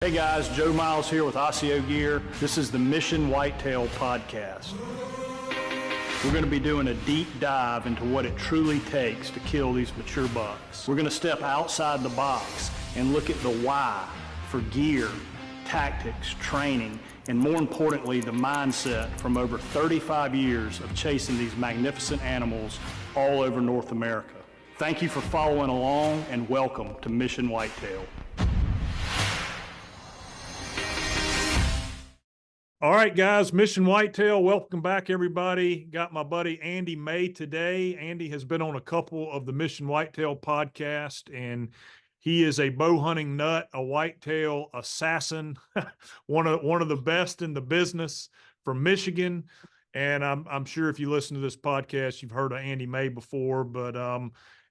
Hey guys, Joe Miles here with Osseo Gear. This is the Mission Whitetail podcast. We're going to be doing a deep dive into what it truly takes to kill these mature bucks. We're going to step outside the box and look at the why for gear, tactics, training, and more importantly, the mindset from over 35 years of chasing these magnificent animals all over North America. Thank you for following along and welcome to Mission Whitetail. All right, guys, Mission Whitetail, welcome back, everybody. Got my buddy Andy May today. Andy has been on a couple of the Mission Whitetail podcast, and he is a bow hunting nut, a whitetail assassin, one of the best in the business from Michigan. And I'm sure if you listen to this podcast, you've heard of Andy May before. But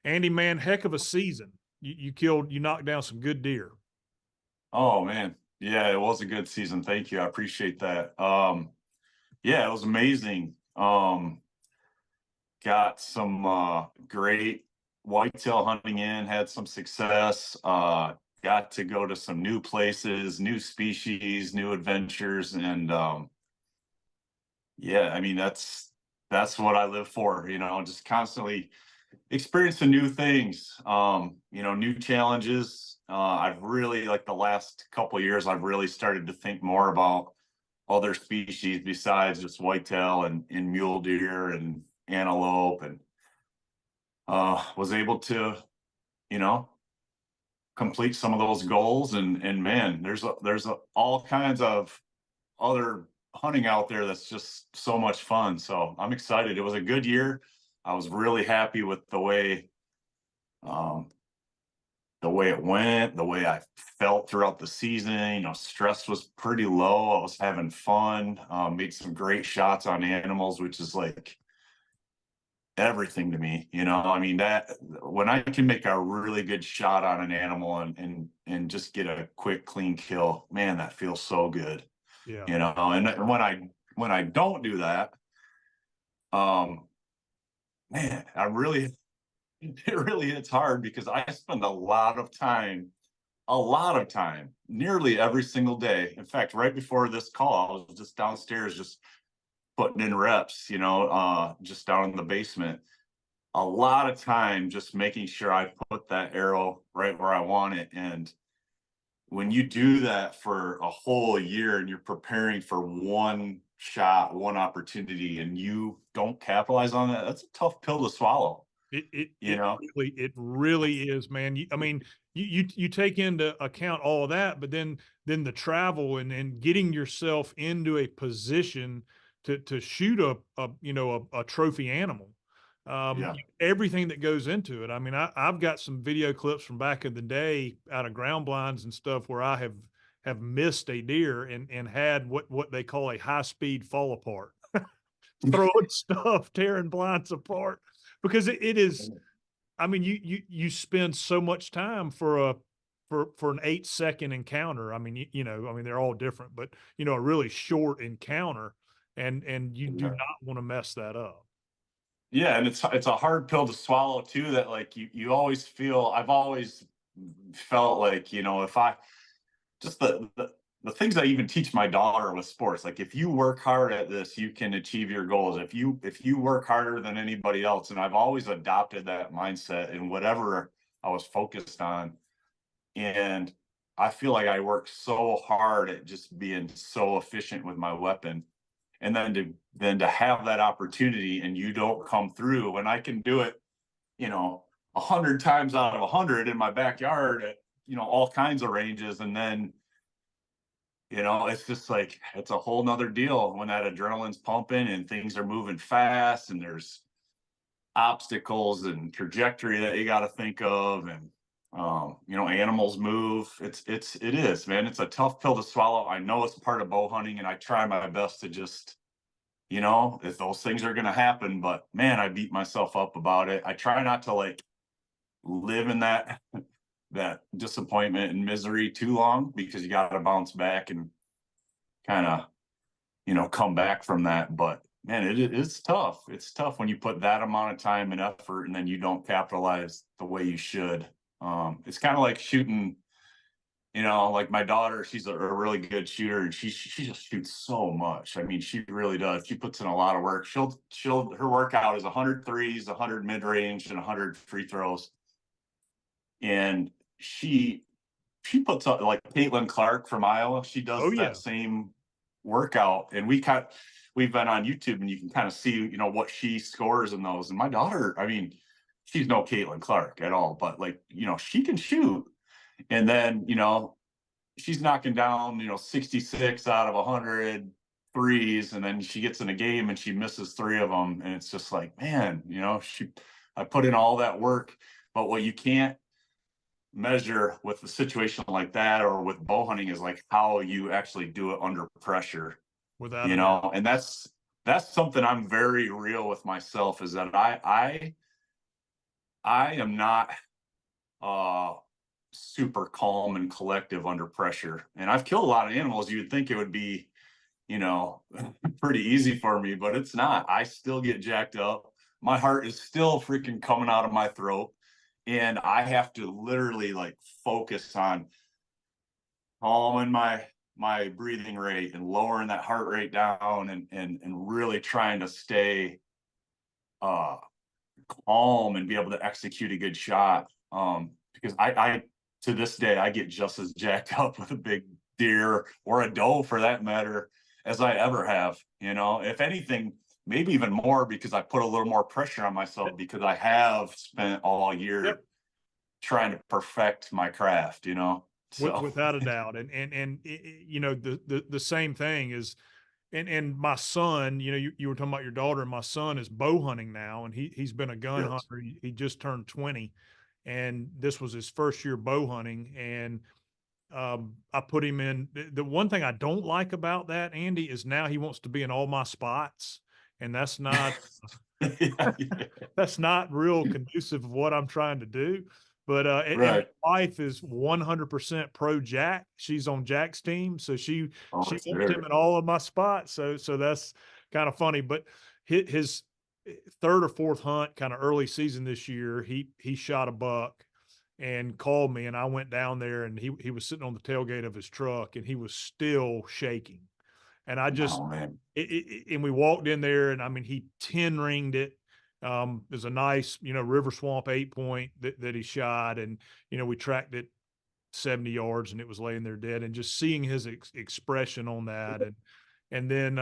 Andy, man, heck of a season. You knocked down some good deer. Oh man. Yeah, it was a good season. Thank you. I appreciate that. Yeah, it was amazing. Got some great whitetail hunting in, had some success, got to go to some new places, new species, new adventures. And yeah, I mean, that's what I live for, just constantly experiencing new things, new challenges. I've really, like the last couple of years, I've really started to think more about other species besides just whitetail and mule deer and antelope, and was able to, complete some of those goals. And man, there's all kinds of other hunting out there that's just so much fun. So I'm excited. It was a good year. I was really happy with the way it went, the way I felt throughout the season. Stress was pretty low. I was having fun, made some great shots on animals, which is like everything to me. I mean, that when I can make a really good shot on an animal and just get a quick, clean kill, man, that feels so good. Yeah. And when I don't do that, man, it really hits hard, because I spend a lot of time, nearly every single day. In fact, right before this call, I was just downstairs, just putting in reps, just down in the basement. A lot of time just making sure I put that arrow right where I want it. And when you do that for a whole year and you're preparing for one shot, one opportunity, and you don't capitalize on that, that's a tough pill to swallow. It really is, man. I mean, you take into account all of that, but then the travel and getting yourself into a position to shoot a trophy animal. Everything that goes into it. I mean, I've got some video clips from back in the day out of ground blinds and stuff where I have missed a deer and had what they call a high speed fall apart, throwing stuff, tearing blinds apart. Because it is, I mean, you spend so much time for an 8-second encounter. I mean, they're all different, but a really short encounter, and you do not want to mess that up. Yeah, and it's a hard pill to swallow too. That like you always feel. I've always felt like, if I just the things I even teach my daughter with sports, like if you work hard at this, you can achieve your goals. If you work harder than anybody else. And I've always adopted that mindset in whatever I was focused on. And I feel like I work so hard at just being so efficient with my weapon. And then to have that opportunity and you don't come through, when I can do it, 100 times out of 100 in my backyard at, all kinds of ranges. And then, it's just like, it's a whole nother deal when that adrenaline's pumping and things are moving fast and there's obstacles and trajectory that you got to think of. And, animals move. It is, man. It's a tough pill to swallow. I know it's part of bow hunting, and I try my best to just, if those things are going to happen, but man, I beat myself up about it. I try not to like live in that disappointment and misery too long, because you got to bounce back and kind of, come back from that. But man, it's tough. It's tough when you put that amount of time and effort and then you don't capitalize the way you should. It's kind of like shooting, you know, like my daughter, she's a really good shooter, and she just shoots so much. I mean, she really does. She puts in a lot of work. She'll her workout is 100 threes, 100 mid range, and 100 free throws. And she she puts up like Caitlin Clark from Iowa. She Oh does that yeah. same workout, and we've been on YouTube, and you can kind of see, you know, what she scores in those. And my daughter, I mean, she's no Caitlin Clark at all, but like, you know, she can shoot. And then, you know, she's knocking down, you know, 66 out of 100 threes, and then she gets in a game and she misses three of them, and it's just like, man, you know, I put in all that work. But what you can't measure with a situation like that or with bow hunting is like how you actually do it under pressure, Without you a doubt. know. And that's something I'm very real with myself, is that I am not uh super calm and collective under pressure. And I've killed a lot of animals. You'd think it would be, you know, pretty easy for me, but it's not. I still get jacked up. My heart is still freaking coming out of my throat. And I have to literally like focus on calming my breathing rate and lowering that heart rate down, and really trying to stay uh calm and be able to execute a good shot. Because I to this day I get just as jacked up with a big deer or a doe for that matter as I ever have. You know, if anything, maybe even more, because I put a little more pressure on myself because I have spent all year Yep. trying to perfect my craft. You know, so Without a doubt. And you know, the same thing is, and my son, you know, you were talking about your daughter, and my son is bow hunting now, and he's been a gun yes, hunter. He just turned 20, and this was his first year bow hunting. And I put him in. The one thing I don't like about that, Andy, is now he wants to be in all my spots, and yeah, yeah. that's not real conducive of what I'm trying to do. But and Right. my wife is 100% pro Jack. She's on Jack's team, so Oh, she wants him sure. in all of my spots. So that's kind of funny. But his third or fourth hunt, kind of early season this year, he shot a buck and called me, and I went down there, and he was sitting on the tailgate of his truck, and he was still shaking. And I just Oh man. and we walked in there, and I mean, he 10 ringed it. There's a nice, you know, river swamp 8 point that he shot. And, you know, we tracked it 70 yards, and it was laying there dead. And just seeing his expression on that, and then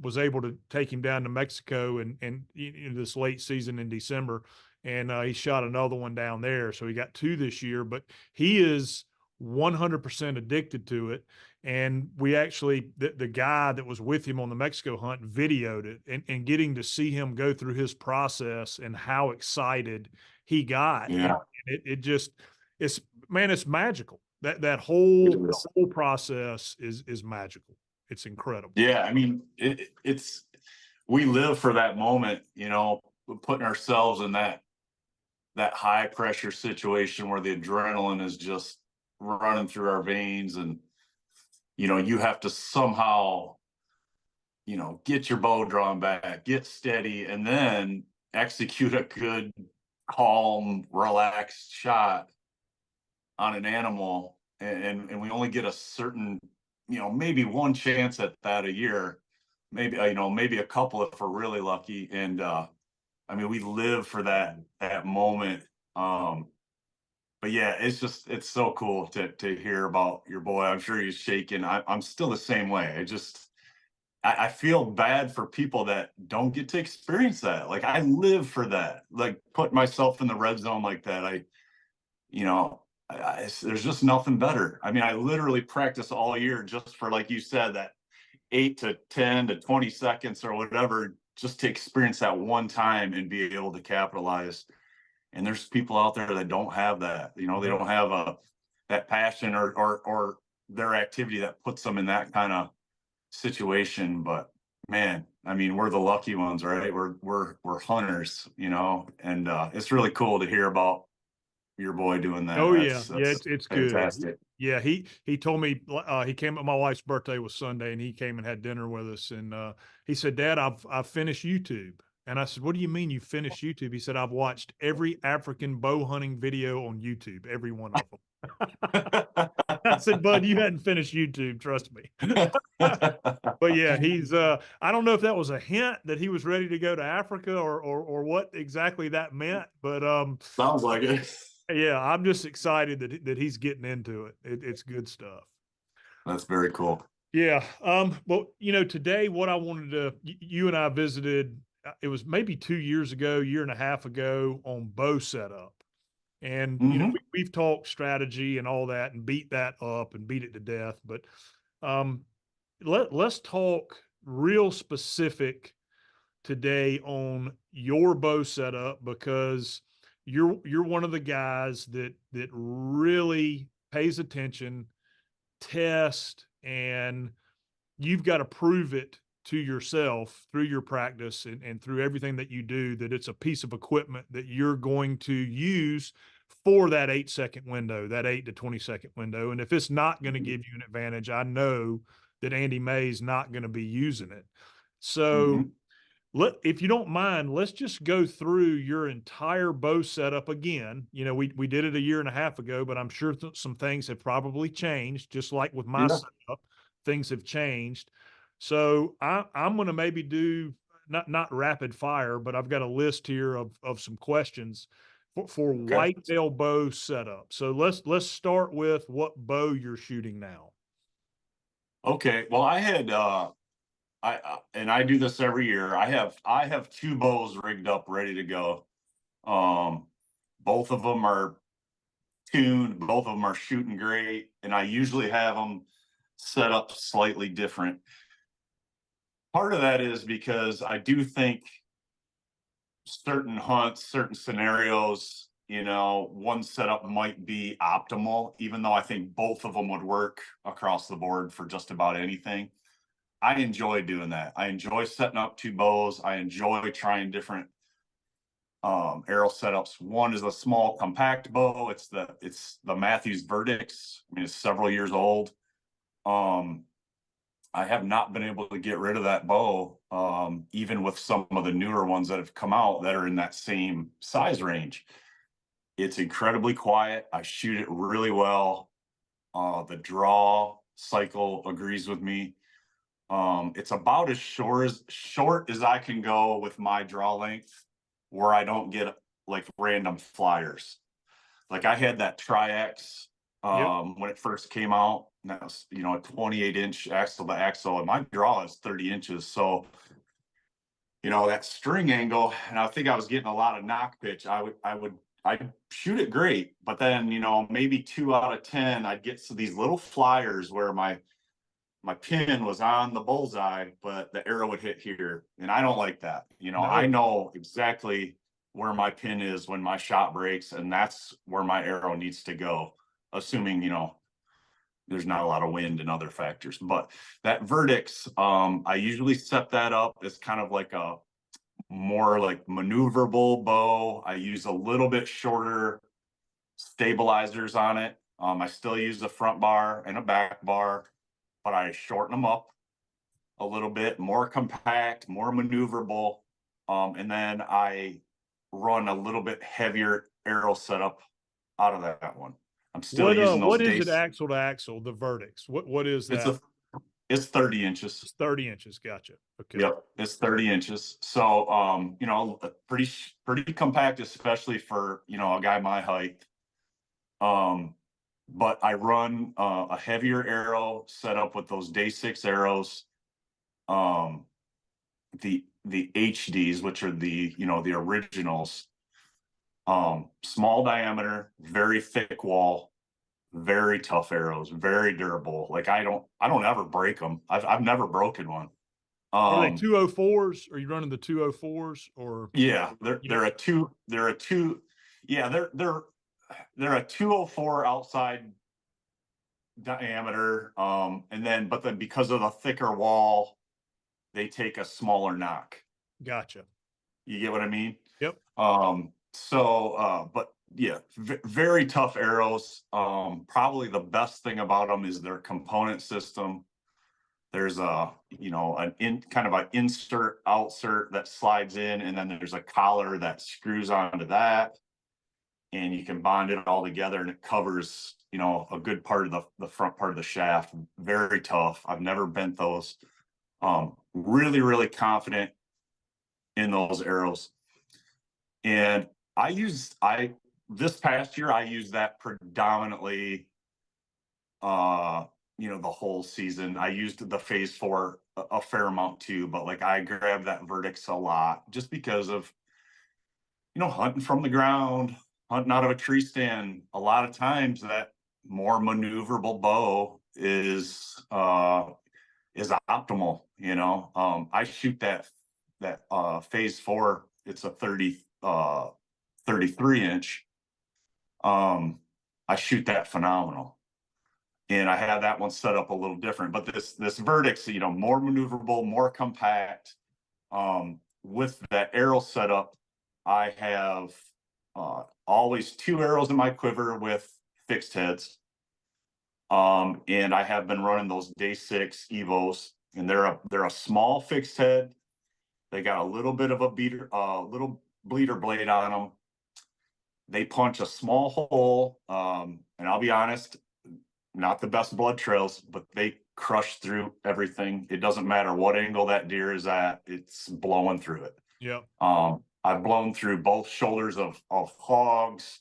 was able to take him down to Mexico, and you know, this late season in December, and he shot another one down there. So he got two this year, but he is 100% addicted to it. And we actually, the guy that was with him on the Mexico hunt videoed it, and getting to see him go through his process and how excited he got. And Yeah. it just, it's, man, it's magical. That It whole, is. process is magical. It's incredible. Yeah, I mean, it's we live for that moment, you know, putting ourselves in that high pressure situation where the adrenaline is just running through our veins, and you know, you have to somehow, you know, get your bow drawn back, get steady, and then execute a good, calm, relaxed shot on an animal. And we only get a certain, you know, maybe one chance at that a year, maybe, you know, maybe a couple if we're really lucky. And I mean, we live for that moment. But yeah, it's so cool to hear about your boy. I'm sure he's shaking. I'm still the same way. I feel bad for people that don't get to experience that. Like, I live for that, like put myself in the red zone like that. You know, there's just nothing better. I mean, I literally practice all year just for, like you said, that 8 to 10 to 20 seconds or whatever, just to experience that one time and be able to capitalize. And there's people out there that don't have that. You know, they Yeah. don't have that passion or their activity that puts them in that kind of situation. But man, I mean, we're the lucky ones, right? We're hunters, you know, and it's really cool to hear about your boy doing that. Oh yeah, yeah, That's it's good. fantastic. Yeah, he told me, he came, my wife's birthday was Sunday, and he came and had dinner with us, and he said, "Dad, I've finished YouTube." And I said, "What do you mean you finished YouTube?" He said, "I've watched every African bow hunting video on YouTube, every one of them." I said, bud, you hadn't finished YouTube, trust me. But yeah, he's I don't know if that was a hint that he was ready to go to Africa or what exactly that meant, but Sounds like it. yeah, I'm just excited that he's getting into it. It's good stuff. That's very cool. Yeah. Well, today what I wanted to you and I visited, it was maybe 2 years ago, year and a half ago, on bow setup. And Hmm. we've talked strategy and all that and beat that up and beat it to death. But um, let's talk real specific today on your bow setup, because you're one of the guys that really pays attention, test, and you've got to prove it to yourself through your practice and through everything that you do, that it's a piece of equipment that you're going to use for that 8-second window, that 8 to 20 second window. And if it's not going to give you an advantage, I know that Andy May's not going to be using it. So Hmm. if you don't mind, let's just go through your entire bow setup again. We did it a year and a half ago, but I'm sure some things have probably changed, just like with my Yeah. setup, things have changed. So I'm going to maybe do not rapid fire, but I've got a list here of some questions for Okay. whitetail bow setup. So let's start with what bow you're shooting now. Okay. Well, and I do this every year. I have two bows rigged up, ready to go. Um, Both of them are tuned. Both of them are shooting great, and I usually have them set up slightly different. Part of that is because I do think certain hunts, certain scenarios, one setup might be optimal, even though I think both of them would work across the board for just about anything. I enjoy doing that. I enjoy setting up two bows. I enjoy trying different arrow setups. One is a small compact bow. It's the Matthews Verdicts. I mean, it's several years old. Um, I have not been able to get rid of that bow, even with some of the newer ones that have come out that are in that same size range. It's incredibly quiet. I shoot it really well. The draw cycle agrees with me. It's about as short as I can go with my draw length, where I don't get like random flyers. Like I had that Tri-X Yep. when it first came out. And that was, a 28-inch axle to axle, and my draw is 30 inches. So, that string angle, and I think I was getting a lot of knock pitch. I'd shoot it great, but then, maybe 2 out of 10, I'd get to these little flyers where my pin was on the bullseye, but the arrow would hit here. And I don't like that. I No. know exactly where my pin is when my shot breaks, and that's where my arrow needs to go, assuming, there's not a lot of wind and other factors. But that Verdicts, I usually set that up as kind of like a more like maneuverable bow. I use a little bit shorter stabilizers on it. I still use a front bar and a back bar, but I shorten them up a little bit, more compact, more maneuverable. And then I run a little bit heavier arrow setup out of that one. I'm still using those What is it days. axle to axle, the Verdicts? What is It's that? a it's 30 inches. It's 30 inches. Gotcha. Okay. Yep, it's 30 inches. So pretty compact, especially for a guy my height. Um, but I run a heavier arrow set up with those day six arrows. Um, the HDs, which are the originals. Small diameter, very thick wall, very tough arrows, very durable. Like I don't ever break them. I've never broken one. Are they Um, 204s? Are you running the 204s or? yeah, they're Yep. they're a two they're a two yeah they're a 204 outside diameter. But then because of the thicker wall, they take a smaller knock. Gotcha. You get what I mean? Yep. But yeah, very tough arrows. Probably the best thing about them is their component system. There's kind of an insert outsert that slides in, and then there's a collar that screws onto that, and you can bond it all together, and it covers a good part of the front part of the shaft. Very tough. I've never bent those. Really, really confident in those arrows. And I this past year I used that predominantly, uh the whole season. I used the phase 4 a fair amount too, but like I grabbed that Verdicts a lot just because of hunting from the ground, hunting out of a tree stand. A lot of times that more maneuverable bow is optimal. I shoot that phase 4. It's a 33 inch. I shoot that phenomenal, and I have that one set up a little different. But this Verdict's, more maneuverable, more compact. With that arrow setup, I have always 2 arrows in my quiver with fixed heads. And I have been running those day 6 Evos, and they're a small fixed head. They got a little bit of a little bleeder blade on them. They punch a small hole, and I'll be honest, not the best blood trails, but they crush through everything. It doesn't matter what angle that deer is at; it's blowing through it. Yeah. I've blown through both shoulders of hogs.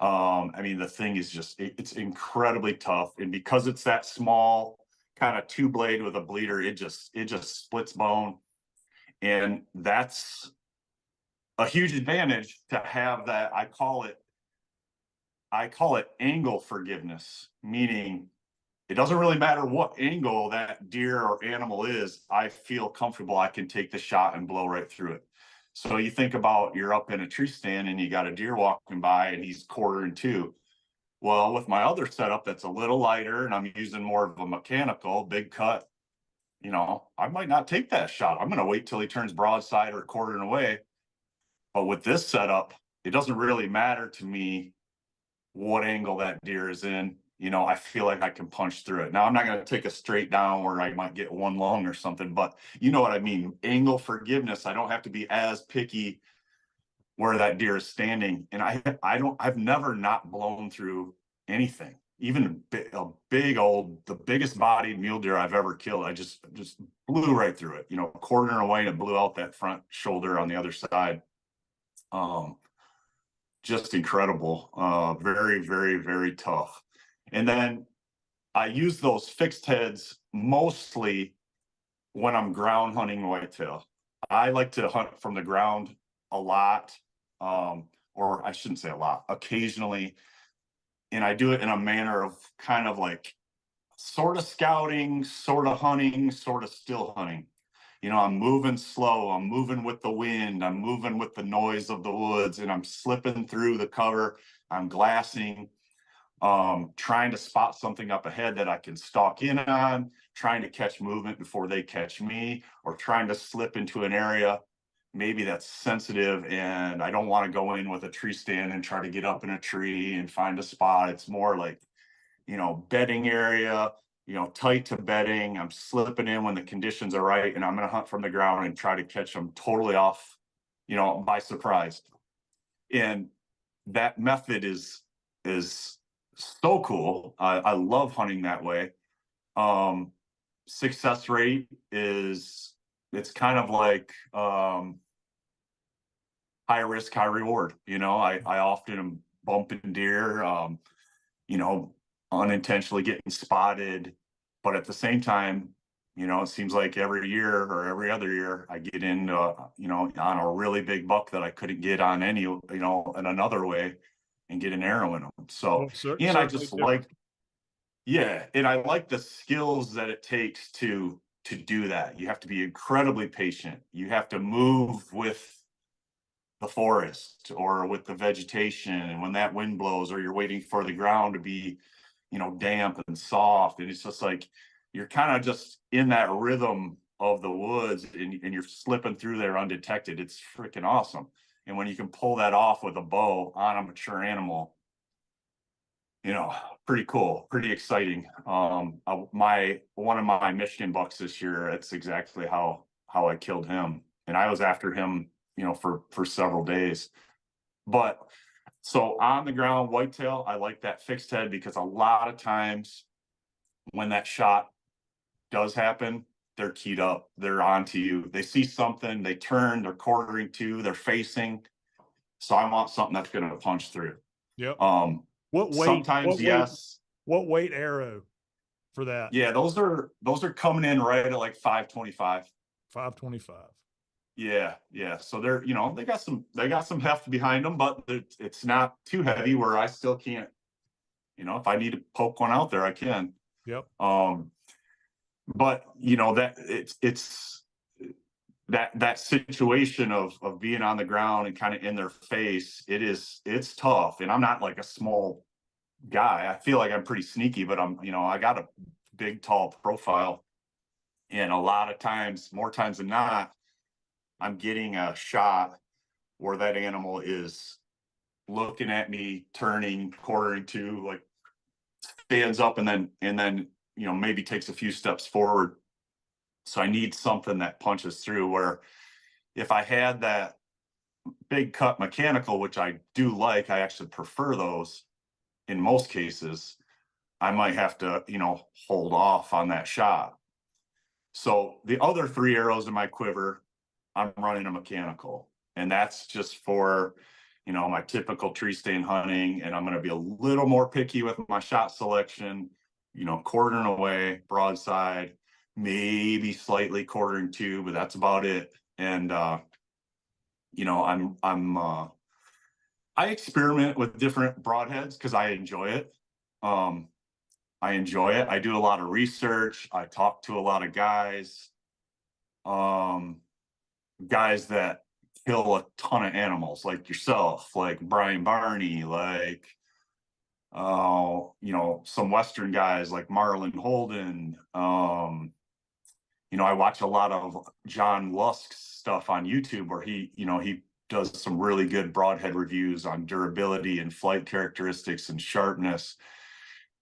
I mean, the thing is it's incredibly tough, and because it's that small kind of 2 blade with a bleeder, it just splits bone, and that's a huge advantage to have that. I call it angle forgiveness, meaning it doesn't really matter what angle that deer or animal is. I feel comfortable. I can take the shot and blow right through it. So you think about, you're up in a tree stand and you got a deer walking by and he's quartering two. Well, with my other setup that's a little lighter and I'm using more of a mechanical big cut, I might not take that shot. I'm going to wait till he turns broadside or quartering away. But with this setup, it doesn't really matter to me what angle that deer is in. I feel like I can punch through it. Now, I'm not going to take a straight down where I might get one lung or something, but you know what I mean? Angle forgiveness. I don't have to be as picky where that deer is standing. And I've never not blown through anything, even a big old, the biggest bodied mule deer I've ever killed. I just blew right through it, quartering away, and it blew out that front shoulder on the other side. Just incredible. Very, very, very tough. And then I use those fixed heads mostly when I'm ground hunting whitetail. I like to hunt from the ground a lot, or I shouldn't say a lot, occasionally. And I do it in a manner of kind of like sort of scouting, sort of hunting, sort of still hunting. I'm moving slow, I'm moving with the wind, I'm moving with the noise of the woods, and I'm slipping through the cover, I'm glassing, trying to spot something up ahead that I can stalk in on, trying to catch movement before they catch me, or trying to slip into an area maybe that's sensitive and I don't want to go in with a tree stand and try to get up in a tree and find a spot. It's more like, bedding area, tight to bedding. I'm slipping in when the conditions are right, and I'm going to hunt from the ground and try to catch them totally off, by surprise. And that method is so cool. I love hunting that way. Success rate it's kind of like high risk, high reward. I often am bumping deer, unintentionally getting spotted, but at the same time, it seems like every year or every other year I get into, on a really big buck that I couldn't get on in another way, and get an arrow in them. So, Well, and I certainly just different. yeah, and I like the skills that it takes to do that. You have to be incredibly patient. You have to move with the forest or with the vegetation, and when that wind blows, or you're waiting for the ground to be damp and soft, and it's just like you're kind of just in that rhythm of the woods, and you're slipping through there undetected. It's freaking awesome. And when you can pull that off with a bow on a mature animal, pretty cool, pretty exciting. One of my Michigan bucks this year, it's exactly how I killed him, and I was after him, for several days. But So on the ground whitetail, I like that fixed head because a lot of times when that shot does happen, they're keyed up, they're onto you. They see something, they turn, they're quartering to, they're facing. So I want something that's going to punch through. Yep. Um, What weight? Sometimes, yes. What weight arrow for that? Yeah, those are coming in right at like 525. 525. Yeah, yeah. So they're, they got some heft behind them, but it's not too heavy where I still can't, if I need to poke one out there, I can. Yep. But that it's that situation of being on the ground and kind of in their face, it's tough. And I'm not like a small guy. I feel like I'm pretty sneaky, but I got a big, tall profile. And a lot of times, more times than not, I'm getting a shot where that animal is looking at me, turning, quartering to, like stands up and then maybe takes a few steps forward. So I need something that punches through where if I had that big cut mechanical, which I do like, I actually prefer those in most cases, I might have to, hold off on that shot. So the other three arrows in my quiver, I'm running a mechanical. And that's just for, my typical tree stand hunting. And I'm going to be a little more picky with my shot selection, quartering away, broadside, maybe slightly quartering to, but that's about it. And I experiment with different broadheads because I enjoy it. Um, I enjoy it. I do a lot of research. I talk to a lot of um, guys that kill a ton of animals, like yourself, like Brian Barney, like some Western guys like Marlon Holden. I watch a lot of John Lusk's stuff on YouTube where he does some really good broadhead reviews on durability and flight characteristics and sharpness.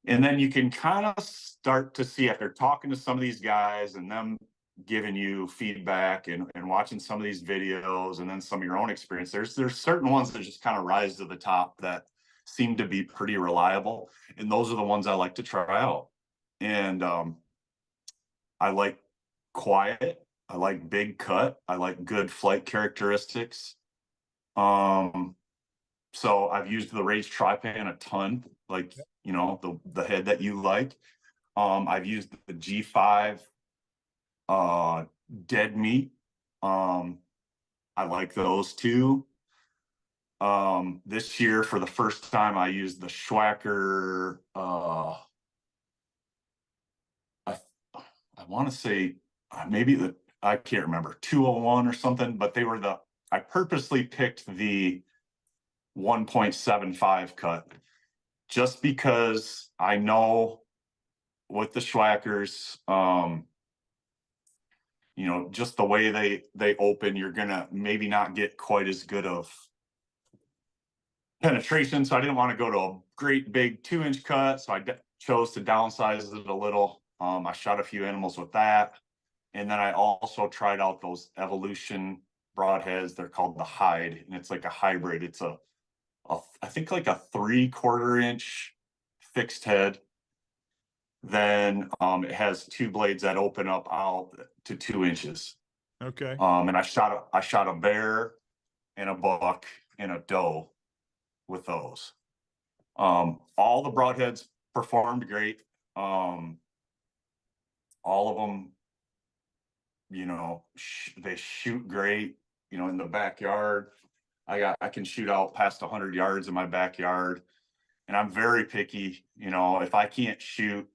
And then you can kind of start to see after talking to some of these guys and them giving you feedback and watching some of these videos and then some of your own experience. There's certain ones that just kind of rise to the top that seem to be pretty reliable. And those are the ones I like to try out. And I like quiet. I like big cut. I like good flight characteristics. So I've used the Rage Tri-Pan a ton, like, the head that you like. I've used the G5 dead meat. I like those too. This year for the first time I used the Schwacker I want to say maybe I can't remember 201 or something, but I purposely picked the 1.75 cut just because I know with the Schwackers, just the way they open, you're gonna maybe not get quite as good of penetration. So I didn't want to go to a great big 2-inch cut. So I chose to downsize it a little. I shot a few animals with that. And then I also tried out those Evolution broadheads. They're called the Hide, and it's like a hybrid. It's I think like a 3/4 inch fixed head. Then it has two blades that open up out to 2 inches. Okay. And I shot a bear and a buck and a doe with those. All the broadheads performed great. All of them, they shoot great. In the backyard, I can shoot out past 100 yards in my backyard, and I'm very picky. If I can't shoot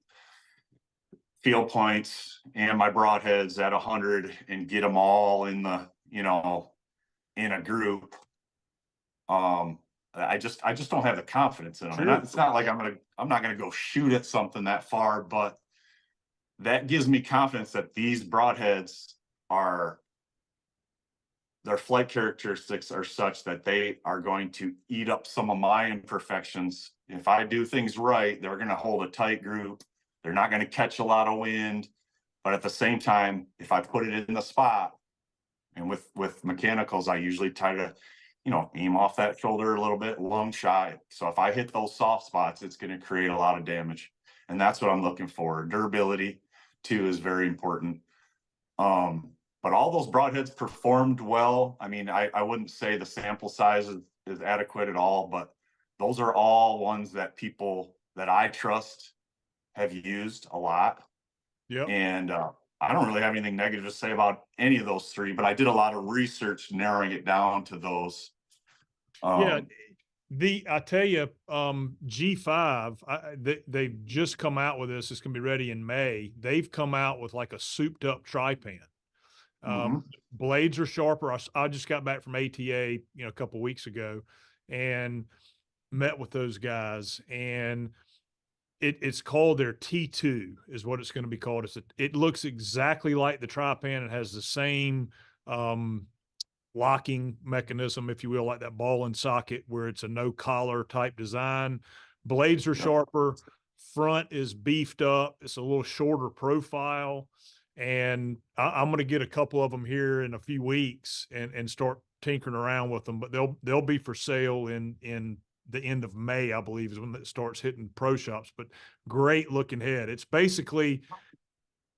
field points and my broadheads at 100 and get them all in the, in a group, I just don't have the confidence in them. Sure. And it's not like I'm not gonna go shoot at something that far, but that gives me confidence that these broadheads their flight characteristics are such that they are going to eat up some of my imperfections. If I do things right, they're going to hold a tight group. They're not going to catch a lot of wind. But at the same time, if I put it in the spot, and with mechanicals, I usually try to aim off that shoulder a little bit, lung shy. So if I hit those soft spots, it's going to create a lot of damage. And that's what I'm looking for. Durability too is very important. But all those broadheads performed well. I mean, I wouldn't say the sample size is adequate at all, but those are all ones that people that I trust have used a lot. Yep. And I don't really have anything negative to say about any of those three, but I did a lot of research narrowing it down to those. Yeah. Um, I tell you, G5, they've just come out with this. It's going to be ready in May. They've come out with like a souped up tri-pan. mhm. Blades are sharper. I just got back from ATA, a couple weeks ago, and met with those guys, and it's called their T2 is what it's going to be called. It looks exactly like the tri-pan. It has the same locking mechanism, if you will, like that ball and socket where it's a no collar type design. Blades are Yep. sharper. Front is beefed up. It's a little shorter profile. And I'm going to get a couple of them here in a few weeks and start tinkering around with them. But they'll be for sale in the end of May, I believe, is when it starts hitting pro shops. But great looking head. It's basically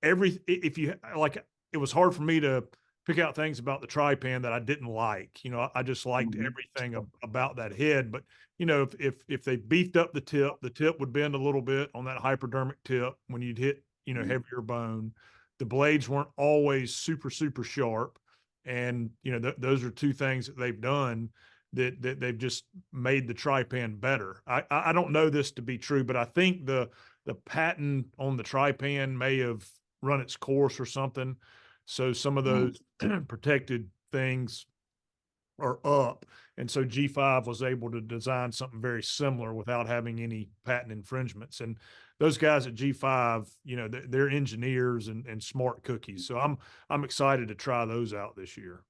if you like, it was hard for me to pick out things about the tri-pan that I didn't like. I just liked Mhm. everything about that head. But if they beefed up the tip would bend a little bit on that hypodermic tip when you'd hit Mhm. heavier bone. The blades weren't always super super sharp, and those are two things that they've done that they've just made the tri-pan better. I don't know this to be true, but I think the patent on the tri-pan may have run its course or something. So some of Mhm. those protected things are up. And so G5 was able to design something very similar without having any patent infringements. And those guys at G5, they're engineers and smart cookies. So I'm excited to try those out this year.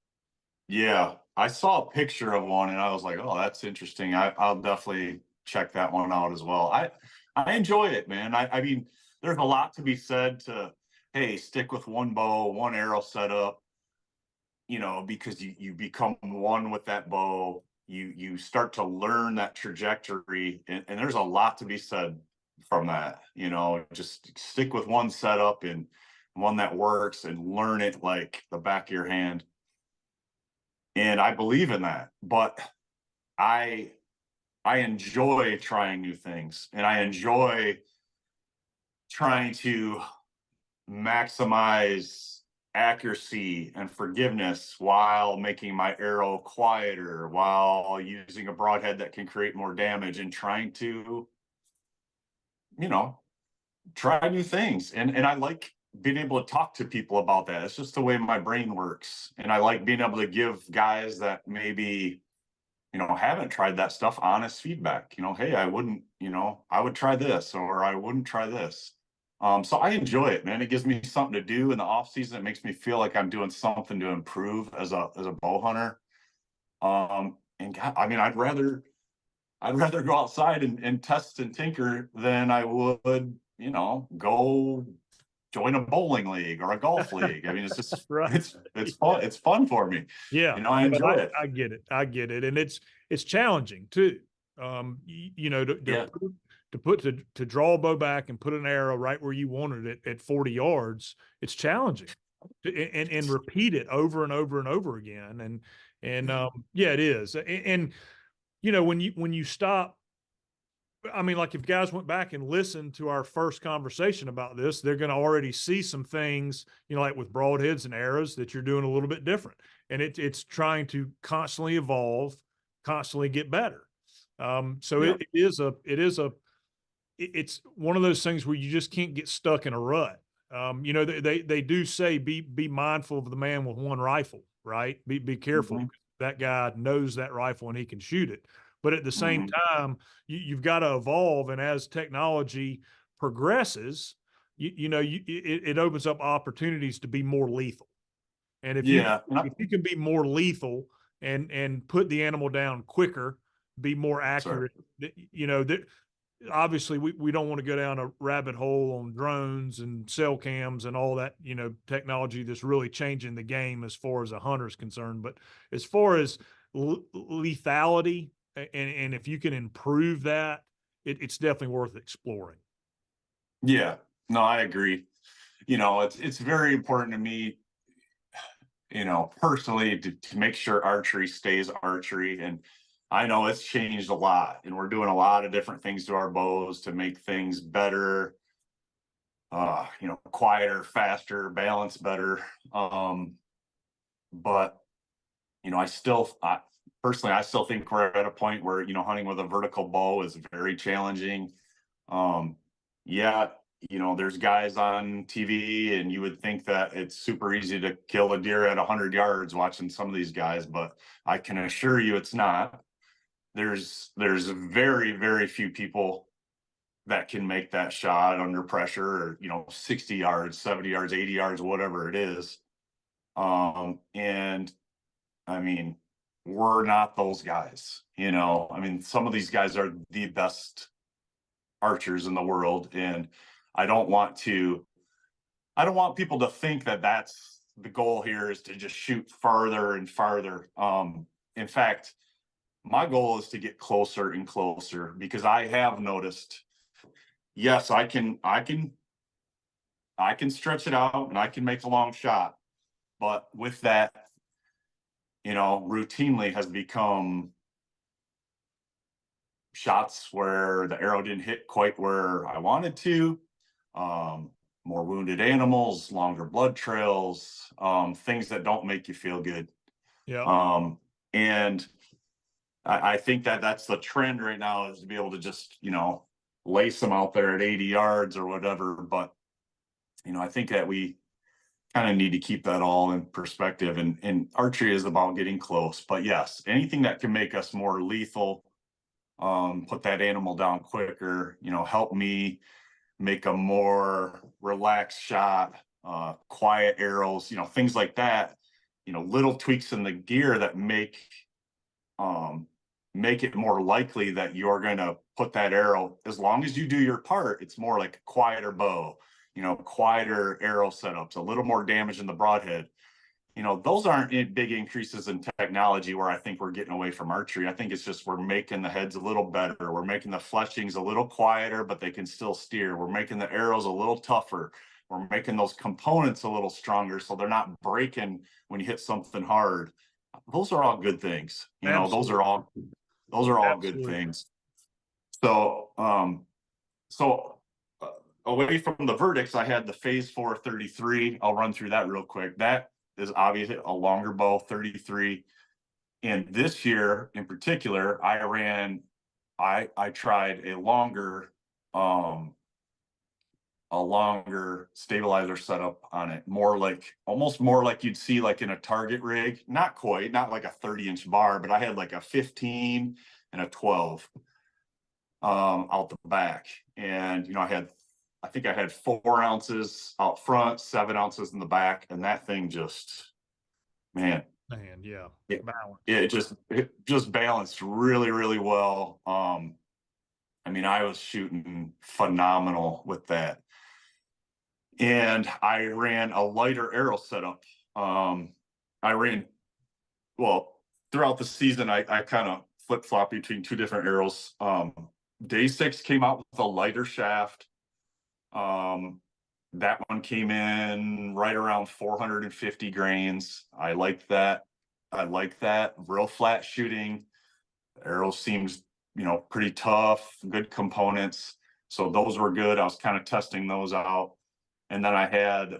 Yeah, I saw a picture of one and I was like, "Oh, that's interesting. I'll definitely check that one out as well." I enjoy it, man. I mean, there's a lot to be said to, hey, stick with one bow, one arrow setup, because you become one with that bow. You start to learn that trajectory, and there's a lot to be said from that. Just stick with one setup and one that works and learn it like the back of your hand. And I believe in that, but I I enjoy trying new things, and I enjoy trying to maximize accuracy and forgiveness while making my arrow quieter, while using a broadhead that can create more damage, and trying to, you know, try new things. And I like being able to talk to people about that. It's just the way my brain works. And I like being able to give guys that maybe haven't tried that stuff honest feedback. Hey, I wouldn't, I would try this, or I wouldn't try this. So I enjoy it, man. It gives me something to do in the off season. It makes me feel like I'm doing something to improve as a bow hunter. And God, I mean, I'd rather go outside and test and tinker than I would, go join a bowling league or a golf league. I mean, it's just Right. it's fun. It's fun for me. Yeah, I but enjoy it. I get it. I get it, and it's challenging too. Yeah. To draw a bow back and put an arrow right where you wanted it at 40 yards. It's challenging, and repeat it over and over and over again. And yeah, it is. And when you stop, I mean, like if guys went back and listened to our first conversation about this, they're going to already see some things, like with broadheads and arrows that you're doing a little bit different. And it's trying to constantly evolve, constantly get better. So Yeah. it's one of those things where you just can't get stuck in a rut. They do say be mindful of the man with one rifle, right? Be careful. Mhm. That guy knows that rifle and he can shoot it. But at the same Mhm. time, you've got to evolve, and as technology progresses, it opens up opportunities to be more lethal. And if you Yeah, if you can be more lethal and put the animal down quicker, be more that's right. accurate, that obviously we don't want to go down a rabbit hole on drones and cell cams and all that, technology that's really changing the game as far as a hunter is concerned. But as far as lethality, and if you can improve that, it's definitely worth exploring. Yeah, no, I agree. You know, it's very important to me, you know, personally, to make sure archery stays archery. And I know it's changed a lot, and we're doing a lot of different things to our bows to make things better, you know, quieter, faster, balance better. But you know, personally, I still think we're at a point where, you know, hunting with a vertical bow is very challenging. Um, yeah, you know, there's guys on TV, and you would think that it's super easy to kill a deer at 100 yards watching some of these guys, but I can assure you it's not. There's very, very few people that can make that shot under pressure, or, you know, 60 yards, 70 yards, 80 yards, whatever it is. And I mean, we're not those guys, you know. I mean, some of these guys are the best archers in the world, and I don't want to I don't want people to think that that's the goal here, is to just shoot farther and farther. In fact, my goal is to get closer and closer, because I have noticed, yes, I can stretch it out and I can make a long shot, but with that, you know, routinely has become shots where the arrow didn't hit quite where I wanted to. Um, More wounded animals, longer blood trails, things that don't make you feel good. Yeah, And I think that that's the trend right now, is to be able to just, you know, lace them out there at 80 yards or whatever. But, you know, I think that we kind of need to keep that all in perspective. And archery is about getting close. But yes, anything that can make us more lethal, put that animal down quicker, you know, help me make a more relaxed shot, quiet arrows, you know, things like that. You know, little tweaks in the gear that um, make it more likely that you're going to put that arrow. As long as you do your part, it's more like a quieter bow, you know, quieter arrow setups, a little more damage in the broadhead. You know, those aren't big increases in technology where I think we're getting away from archery. I think it's just we're making the heads a little better. We're making the fleshings a little quieter, but they can still steer. We're making the arrows a little tougher. We're making those components a little stronger so they're not breaking when you hit something hard. Those are all good things. You know, absolutely, those are all good absolutely. things. So so away from the verdicts, I had the Phase 4 33. I'll run through that real quick. That is obviously a longer bow, 33. And this year in particular, I tried um a longer stabilizer setup on it, more like, almost more like you'd see like in a target rig. Not quite, not like a 30-inch bar, but I had like a 15 and a 12 out the back. And, you know, I think I had 4 ounces out front, 7 ounces in the back. And that thing just, man, Man, yeah, it, balance. it just balanced really, really well. I mean, I was shooting phenomenal with that. And I ran a lighter arrow setup. I ran, well, throughout the season, I kind of flip flop between two different arrows. Day 6 came out with a lighter shaft. Um, that one came in right around 450 grains. I like that. I like that. Real flat shooting. The arrow seems, you know, pretty tough, good components. So those were good. I was kind of testing those out. And then I had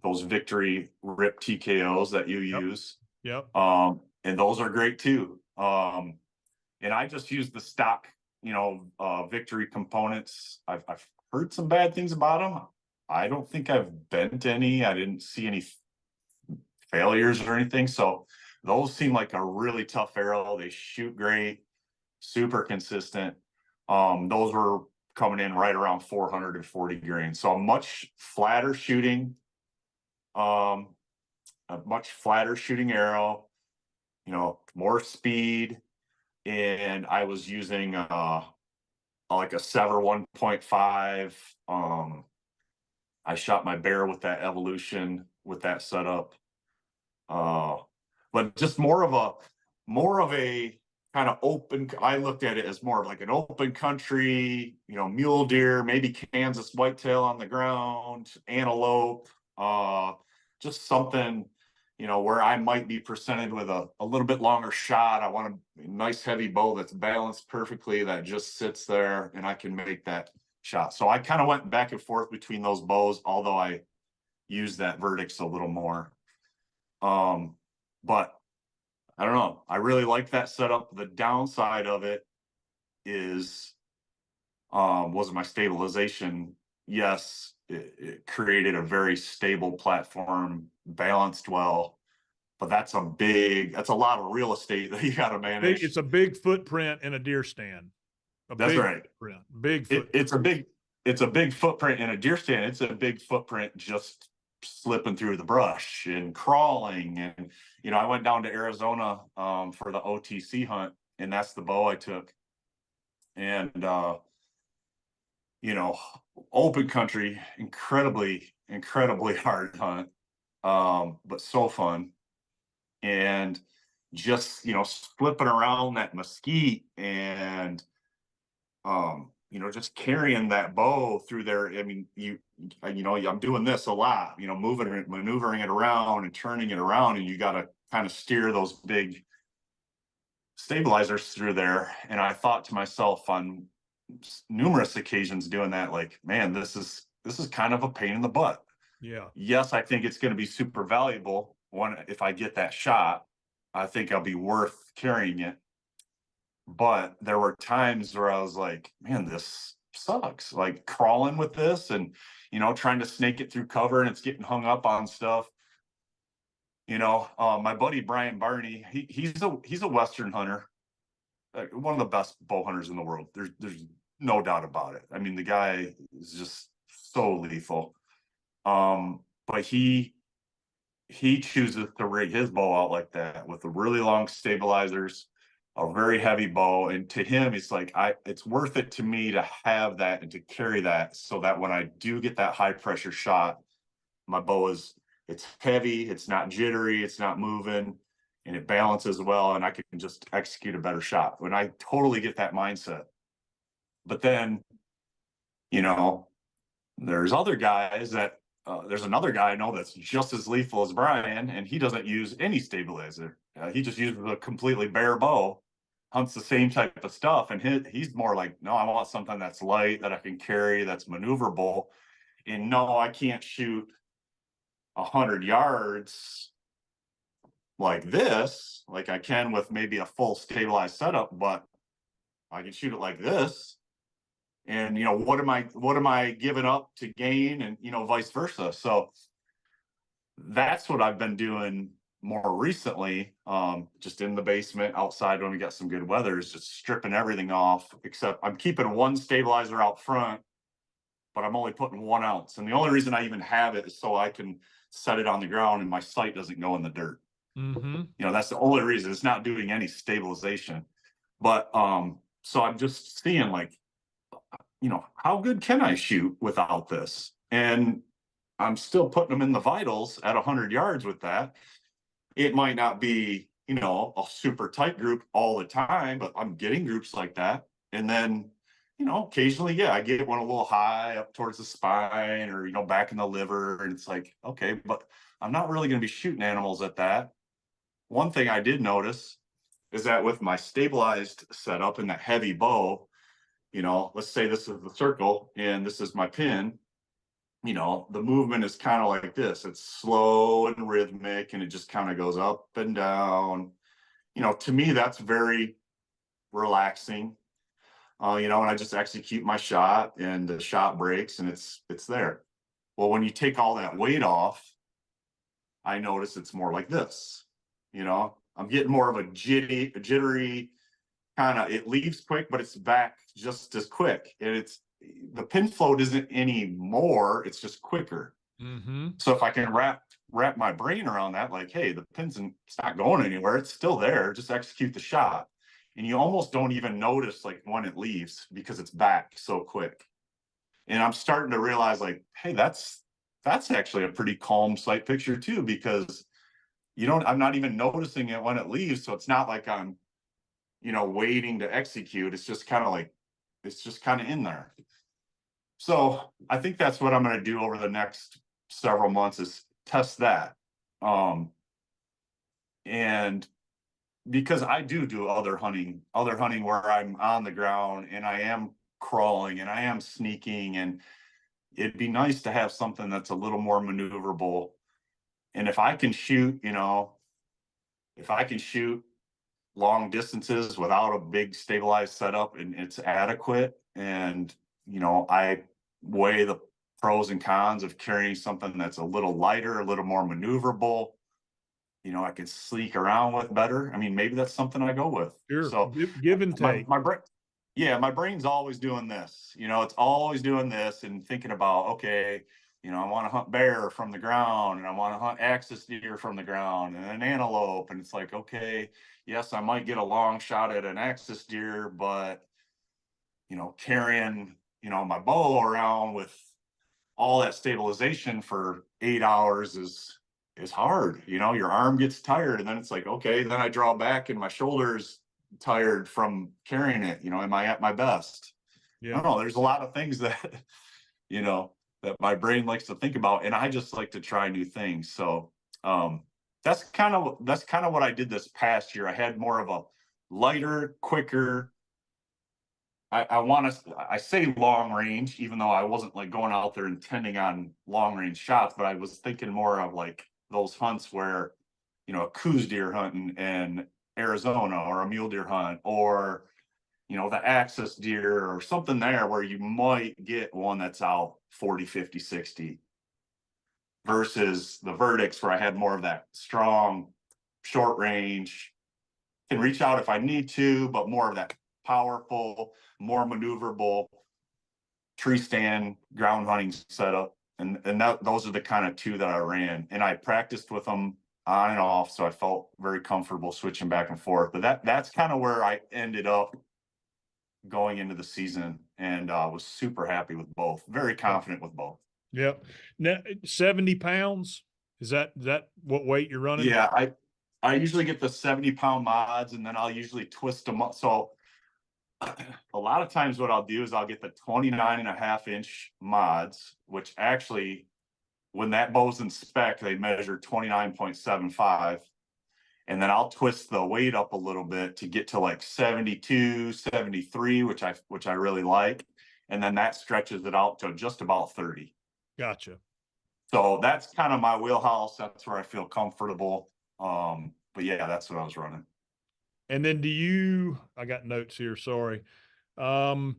those Victory Rip TKOs that you Yep, use. yep. And those are great too. And I just use the stock, you know, Victory components. I've heard some bad things about them. I don't think I've bent any. I didn't see any failures or anything. So those seem like a really tough arrow. They shoot great, super consistent. Those were coming in right around 440 grains. So a much flatter shooting, um, a much flatter shooting arrow, you know, more speed. And I was using like a Sever 1.5. I shot my bear with that evolution with that setup. Uh, but just more of a more of a kind of open. I looked at it as more of like an open country, mule deer, maybe Kansas whitetail on the ground, antelope, just something, where I might be presented with a little bit longer shot. I want a nice heavy bow that's balanced perfectly, that just sits there and I can make that shot. So I kind of went back and forth between those bows, although I use that Vertex a little more. But I don't know. I really like that setup. The downside of it is, was my stabilization. Yes, it created a very stable platform, balanced well, but that's a lot of real estate that you got to It's manage. a big footprint in a deer stand. A That's big right. footprint. Big It, footprint. it's a big, it's a big footprint in a deer stand. It's a big footprint just slipping through the brush and crawling. And, I went down to Arizona for the OTC hunt, and that's the bow I took. And, you know, open country, incredibly hard hunt, but so fun. And just, flipping around that mesquite and, just carrying that bow through there. I mean, I'm doing this a lot, maneuvering it around and turning it around, and you got to kind of steer those big stabilizers through there. And I thought to myself on numerous occasions doing that, like, man, this is kind of a pain in the butt. Yeah. Yes, I think it's going to be super valuable if I get that shot. I think I'll be worth carrying it. But there were times where I was like, man, this sucks. Like crawling with this and, trying to snake it through cover, and it's getting hung up on stuff. My buddy Brian Barney, he's a Western hunter, one of the best bow hunters in the world. There's no doubt about it. I mean, the guy is just so lethal. But he chooses to rig his bow out like that with the really long stabilizers, a very heavy bow. And to him, it's like, it's worth it to me to have that and to carry that, so that when I do get that high pressure shot, my bow it's heavy, it's not jittery, it's not moving, and it balances well, and I can just execute a better shot. When I totally get that mindset. But then, you know, there's other guys that there's another guy I know that's just as lethal as Brian, and he doesn't use any stabilizer. He just uses a completely bare bow, hunts the same type of stuff, and he's more like, no, I want something that's light, that I can carry, that's maneuverable. And no, I can't shoot 100 yards like this, like I can with maybe a full stabilized setup, but I can shoot it like this. And what am I giving up to gain, and vice versa. So that's what I've been doing more recently, just in the basement outside when we got some good weather, is just stripping everything off, except I'm keeping one stabilizer out front, but I'm only putting 1 ounce. And the only reason I even have it is so I can set it on the ground and my sight doesn't go in the dirt. Mm-hmm. That's the only reason. It's not doing any stabilization. But so I'm just seeing, like, how good can I shoot without this? And I'm still putting them in the vitals at 100 yards with that. It might not be, a super tight group all the time, but I'm getting groups like that. And then, occasionally, yeah, I get one a little high up towards the spine, or, back in the liver. And it's like, okay, but I'm not really going to be shooting animals at that. One thing I did notice is that with my stabilized setup and that heavy bow, let's say this is the circle and this is my pin, the movement is kind of like this. It's slow and rhythmic, and it just kind of goes up and down. To me, that's very relaxing. And I just execute my shot, and the shot breaks, and it's there. Well, when you take all that weight off, I notice it's more like this. I'm getting more of a jittery kind of, it leaves quick, but it's back just as quick. And the pin float isn't any more, it's just quicker. Mm-hmm. So if I can wrap my brain around that, like, hey, it's not going anywhere, it's still there, just execute the shot. And you almost don't even notice, like, when it leaves, because it's back so quick. And I'm starting to realize, like, hey, that's actually a pretty calm sight picture too, because I'm not even noticing it when it leaves. So it's not like I'm, waiting to execute. It's just kind of like, it's just kind of in there. So I think that's what I'm going to do over the next several months is test that. Um, and because I do other hunting where I'm on the ground and I am crawling and I am sneaking, and it'd be nice to have something that's a little more maneuverable. And if I can shoot, if I can shoot long distances without a big stabilized setup and it's adequate, and I weigh the pros and cons of carrying something that's a little lighter, a little more maneuverable, I can sleek around with better. I mean, maybe that's something I go with. Sure. So Give and take. my brain, yeah, my brain's always doing this. It's always doing this and thinking about, okay, I want to hunt bear from the ground, and I want to hunt axis deer from the ground, and an antelope. And it's like, okay, yes, I might get a long shot at an axis deer, but carrying, my bow around with all that stabilization for 8 hours is hard. Your arm gets tired, and then it's like, okay, then I draw back and my shoulders tired from carrying it. Am I at my best? I Yeah. don't know. There's a lot of things that you know that my brain likes to think about, and I just like to try new things. So that's kind of what I did this past year. I had more of a lighter, quicker. I say long range, even though I wasn't like going out there intending on long range shots, but I was thinking more of like those hunts where, a coos deer hunting in Arizona, or a mule deer hunt, or, the axis deer or something there where you might get one that's out 40, 50, 60 versus the verdicts where I had more of that strong, short range, can reach out if I need to, but more of that powerful, more maneuverable tree stand ground hunting setup. And those are the kind of two that I ran, and I practiced with them on and off, so I felt very comfortable switching back and forth. But that's kind of where I ended up going into the season, and was super happy with both, very confident with both. Yep. Now, 70 pounds, is that what weight you're running? Yeah, I usually get the 70-pound mods, and then I'll usually twist them up. So a lot of times what I'll do is I'll get the 29.5-inch mods, which actually, when that bow's in spec, they measure 29.75. And then I'll twist the weight up a little bit to get to like 72, 73, which I really like. And then that stretches it out to just about 30. Gotcha. So that's kind of my wheelhouse. That's where I feel comfortable. But yeah, that's what I was running. And then I got notes here, sorry. Um,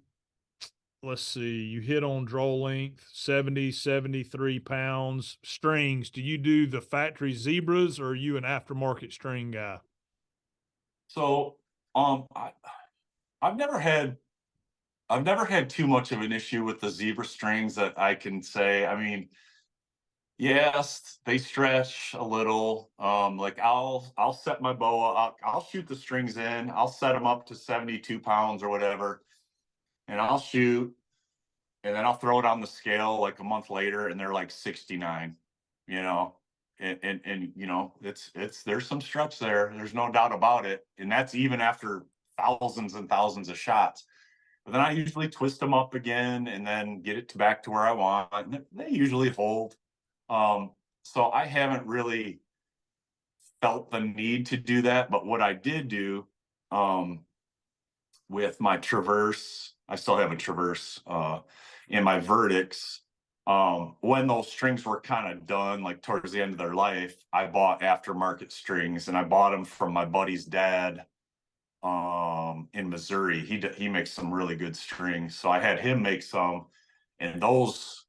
let's see, you hit on draw length, 70, 73 pounds. Strings, do you do the factory zebras, or are you an aftermarket string guy? So um I, I've never had I've never had too much of an issue with the zebra strings that I can say. I mean, yes, they stretch a little. Like I'll set my bow up, I'll shoot the strings in, I'll set them up to 72 pounds or whatever, and I'll shoot, and then I'll throw it on the scale like a month later, and they're like 69, you know. And it's there's some stretch there. There's no doubt about it. And that's even after thousands and thousands of shots. But then I usually twist them up again and then get it back to where I want. And they usually hold. Um, so I haven't really felt the need to do that. But what I did do, um, with my Traverse, I still have a Traverse, in my verdicts. When those strings were kind of done, like towards the end of their life, I bought aftermarket strings, and I bought them from my buddy's dad, in Missouri. He makes some really good strings. So I had him make some, and those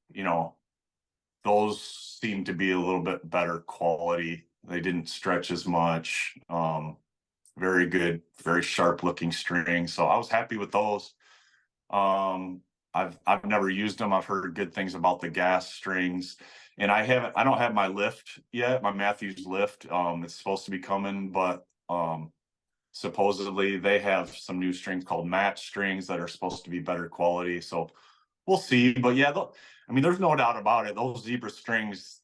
seem to be a little bit better quality. They didn't stretch as much. Very good, very sharp looking string. So I was happy with those. Um, I've never used them. I've heard good things about the gas strings, and I don't have my lift yet, my Matthews lift. It's supposed to be coming, but supposedly they have some new strings called match strings that are supposed to be better quality. So we'll see. But yeah, I mean, there's no doubt about it. Those zebra strings,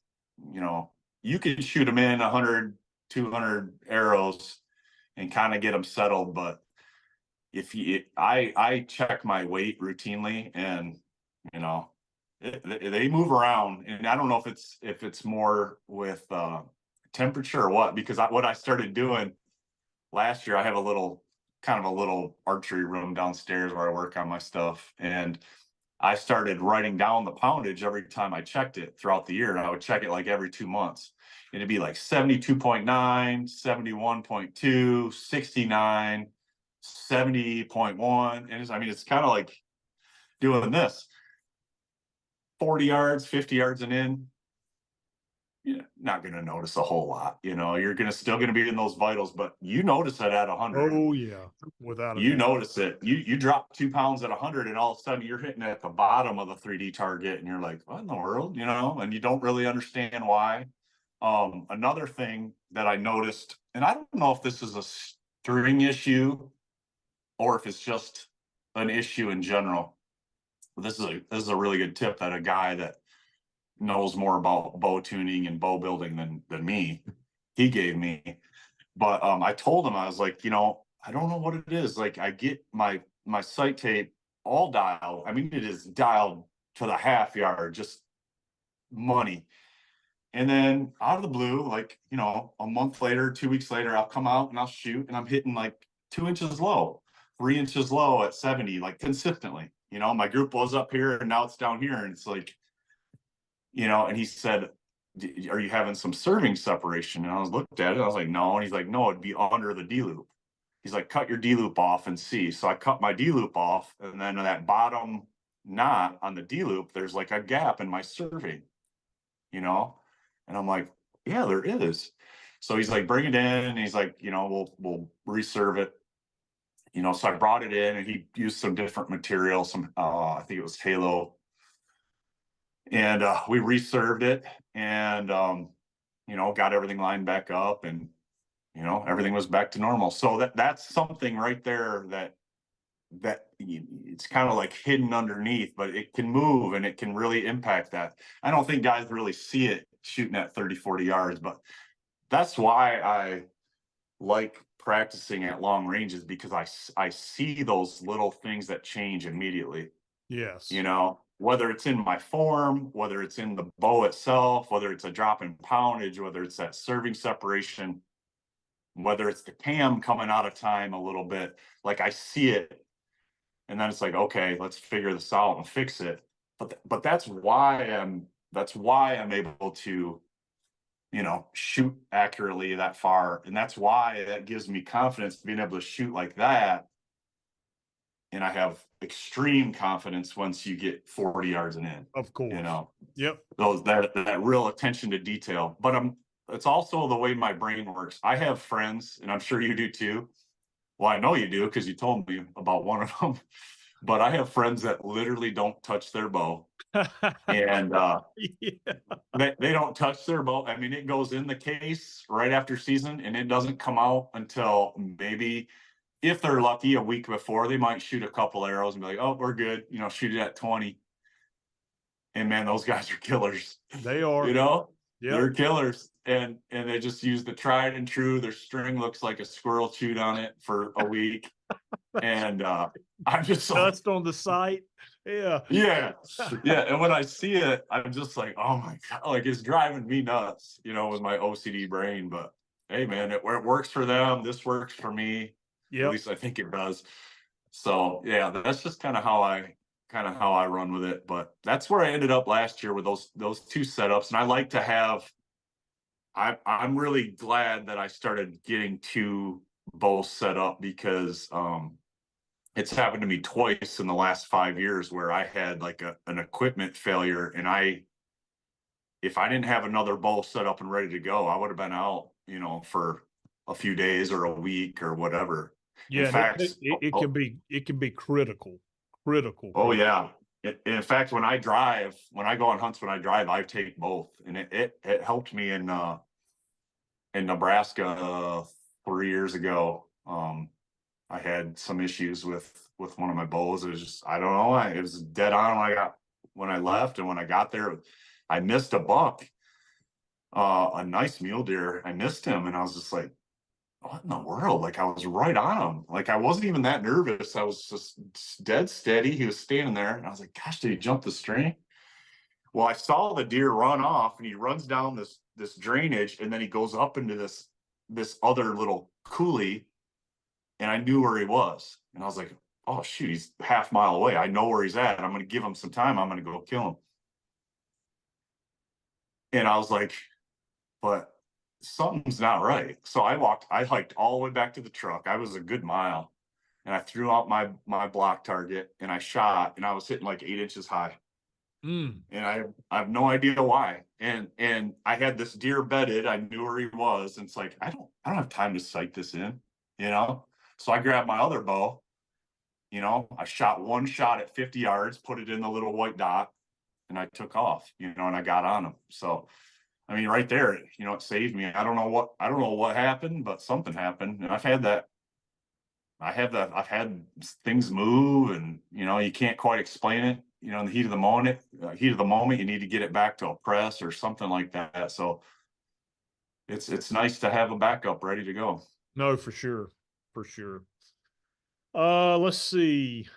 you know, you can shoot them in 100, 200 arrows and kind of get them settled. But I check my weight routinely, and you know, they move around, and I don't know if it's more with temperature or what, because what I started doing last year, I have a little archery room downstairs where I work on my stuff, and I started writing down the poundage every time I checked it throughout the year, and I would check it like every 2 months. And it'd be like 72.9, 71.2, 69, 70.1. And I mean, it's kind of like doing this 40 yards, 50 yards and in, you're not going to notice a whole lot. You're still going to be in those vitals, but you notice it at 100. Oh yeah, without a You doubt. notice it. You drop 2 pounds at 100, and all of a sudden you're hitting at the bottom of the 3D target, and you're like, what in the world? And you don't really understand why. Another thing that I noticed, and I don't know if this is a string issue or if it's just an issue in general. This is a really good tip that a guy that knows more about bow tuning and bow building than me, he gave me. But I told him, I was like, I don't know what it is. Like, I get my sight tape all dialed. I mean, it is dialed to the half yard, just money. And then out of the blue, like, a month later, 2 weeks later, I'll come out and I'll shoot, and I'm hitting like 2 inches low, 3 inches low at 70, like consistently. My group was up here and now it's down here. And it's like, and he said, are you having some serving separation? And I was looked at it. I was like, no. And he's like, no, it'd be under the D loop. He's like, cut your D loop off and see. So I cut my D loop off, and then that bottom knot on the D loop, there's like a gap in my serving, and I'm like, yeah, there is. So he's like, bring it in, and he's like, we'll reserve it. So I brought it in, and he used some different material, I think it was Halo, and we reserved it, and got everything lined back up, and everything was back to normal. So that's something right there that it's kind of like hidden underneath, but it can move and it can really impact that. I don't think guys really see it shooting at 30, 40 yards, but that's why I like practicing at long ranges, because I see those little things that change immediately. Yes. Whether it's in my form, whether it's in the bow itself, whether it's a drop in poundage, whether it's that serving separation, whether it's the cam coming out of time a little bit, like I see it, and then it's like, okay, let's figure this out and fix it. But that's why I'm able to shoot accurately that far, and that's why that gives me confidence being able to shoot like that. And I have extreme confidence once you get 40 yards and in. Of course. Yep. That real attention to detail. But it's also the way my brain works. I have friends, and I'm sure you do too. Well, I know you do, because you told me about one of them. But I have friends that literally don't touch their bow. And Yeah. they don't touch their bow. I mean, it goes in the case right after season, and it doesn't come out until maybe, if they're lucky, a week before. They might shoot a couple arrows and be like, oh, we're good, shoot it at 20. And man, those guys are killers. They are. Yep. Yep. They're killers. And they just use the tried and true. Their string looks like a squirrel chewed on it for a week. And I'm just like, Dust on the sight. Yeah. yeah. And when I see it, I'm just like, oh my God, like, it's driving me nuts, with my OCD brain. But hey, man, it works for them. This works for me. Yep. At least I think it does. So yeah, that's just kind of how I run with it. But that's where I ended up last year with those two setups. And I like to have, I'm really glad that I started getting two bows set up, because it's happened to me twice in the last 5 years where I had like an equipment failure, and if I didn't have another bow set up and ready to go, I would have been out, for a few days or a week or whatever. Yeah. In fact, it can be critical. Oh yeah. In fact, when I go on hunts, when I drive, I take both, and it helped me in Nebraska 3 years ago. I had some issues with one of my bows. It was just, I don't know, it was dead on when I left, and when I got there, I missed a buck, a nice mule deer. I missed him, and I was just like, what in the world? Like I was right on him. Like I wasn't even that nervous. I was just dead steady. He was standing there, and I was like, gosh, did he jump the string? Well, I saw the deer run off, and he runs down this drainage, and then he goes up into this other little coulee, and I knew where he was, and I was like, oh shoot, he's half mile away. I know where he's at. I'm going to give him some time. I'm going to go kill him. And I was like, but something's not right. So I hiked all the way back to the truck. I was a good mile, and I threw out my block target, and I shot, and I was hitting like 8 inches high. Mm. And I have no idea why. And I had this deer bedded. I knew where he was. And it's like, I don't have time to sight this in, you know? So I grabbed my other bow, I shot one shot at 50 yards, put it in the little white dot, and I took off, and I got on him. So I mean, right there, it saved me. I don't know what happened, but something happened. And I've had things move, and you can't quite explain it. In the heat of the moment, you need to get it back to a press or something like that. So it's nice to have a backup ready to go. No, for sure. For sure. Let's see.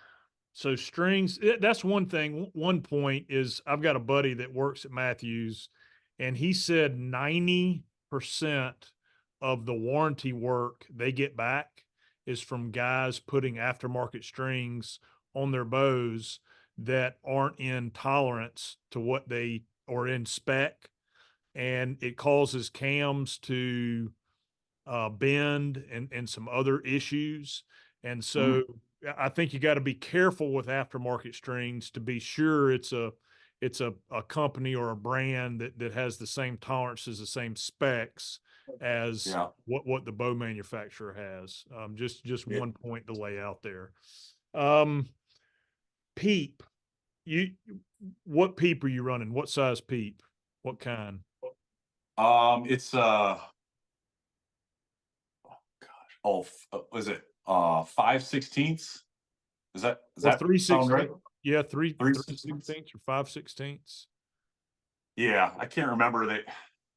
So strings, that's one thing. One point is I've got a buddy that works at Matthews, and he said 90% of the warranty work they get back is from guys putting aftermarket strings on their bows that aren't in tolerance to what they or in spec, and it causes cams to bend and some other issues. And Mm, so I think you got to be careful with aftermarket strings to be sure it's a company or a brand that has the same tolerances, the same specs as yeah. what the bow manufacturer has. Just Yeah. one point to lay out there. Um, Peep, you what peep are you running? What size peep? What kind? It's was it 5/16? Does Or that sound 3/16? right? Yeah, Three three sixteenths. sixteenths or 5/16. Yeah, I can't remember that.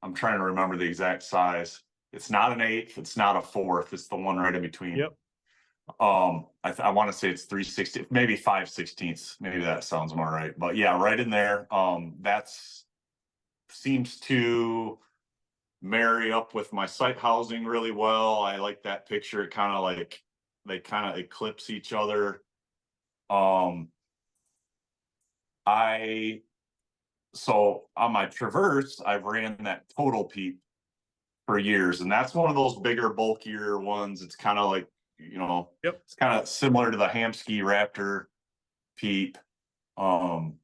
I'm trying to remember the exact size. It's not an eighth. It's not a fourth. It's the one right in between. Yep. I want to say it's 3/16, maybe 5/16. Maybe that sounds more right. But yeah, right in there. That's seems to marry up with my sight housing really well. I like that picture. It kind of like they kind of eclipse each other. Um, I so on my Traverse, I've ran that Total Peep for years, and that's one of those bigger, bulkier ones. It's kind of like Yep. it's kind of similar to the Hamsky Raptor Peep. Um,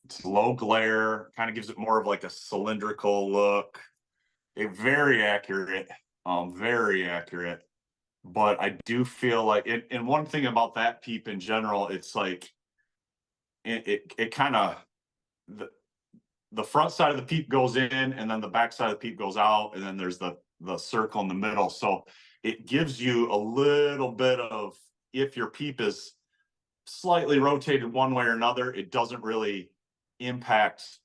it's low glare, kind of gives it more of like a cylindrical look. Very accurate, very accurate. But I do feel like and one thing about that Peep in general, it's like it kind of the front side of the peep goes in, and then the back side of the peep goes out, and then there's the circle in the middle. So it gives you a little bit of, if your peep is slightly rotated one way or another, it doesn't really impact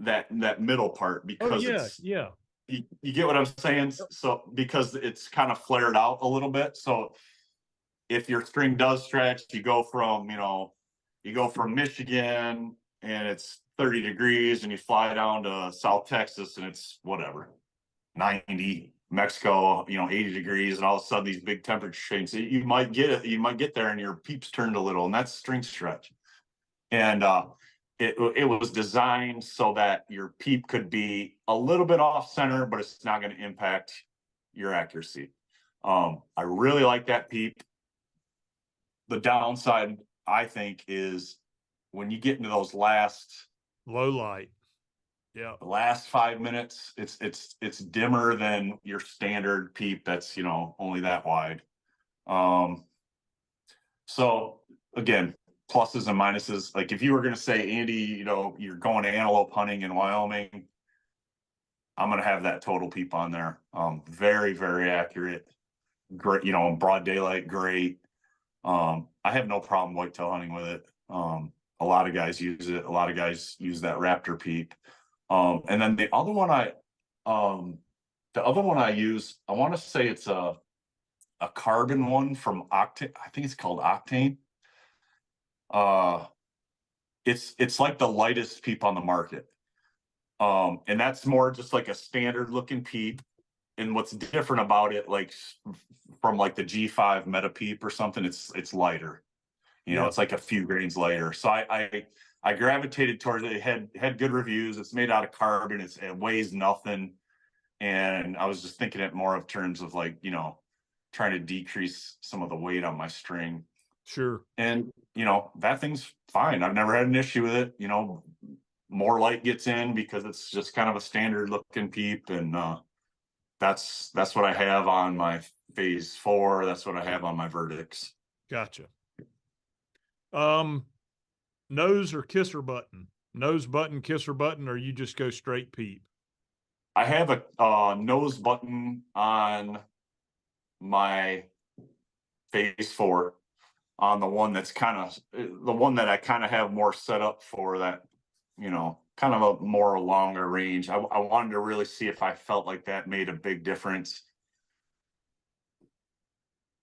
that middle part, Oh, because yeah, it's yeah. you get what I'm saying? Yep. So because it's kind of flared out a little bit. So if your string does stretch, you go from Michigan, and it's 30 degrees, and you fly down to South Texas, and it's whatever, 90, Mexico, 80 degrees, and all of a sudden these big temperature changes. You might get there, and your peeps turned a little, and that's string stretch. And it was designed so that your peep could be a little bit off center, but it's not going to impact your accuracy. I really like that peep. The downside, I think, is when you get into those Low light. Yeah. last 5 minutes, it's dimmer than your standard peep that's only that wide. Um, so again, pluses and minuses. Like if you were going to say, Andy, you're going antelope hunting in Wyoming, I'm going to have that Total Peep on there. Very, very accurate. Great, broad daylight, great. I have no problem whitetail hunting with it. A lot of guys use it. A lot of guys use that Raptor Peep. And then um, the other one I use, I want to say it's a carbon one from Octane. I think it's called Octane. Uh, it's like the lightest peep on the market. And that's more just like a standard looking peep. And what's different about it, like from like the G5 Meta Peep or something, it's lighter. Yeah, It's like a few grains lighter. So I gravitated towards it. It had good reviews. It's made out of carbon. It weighs nothing. And I was just thinking it more of terms of like, trying to decrease some of the weight on my string. sure. And, that thing's fine. I've never had an issue with it. More light gets in because it's just kind of a standard looking peep. And that's what I have on my phase 4. That's what I have on my verdicts. Gotcha. Um, nose or kisser button? Nose button, kisser button, or you just go straight peep? I have a nose button on my phase 4, on the one that's kind of the one that I kind of have more set up for that, kind of a more longer range. I wanted to really see if I felt like that made a big difference.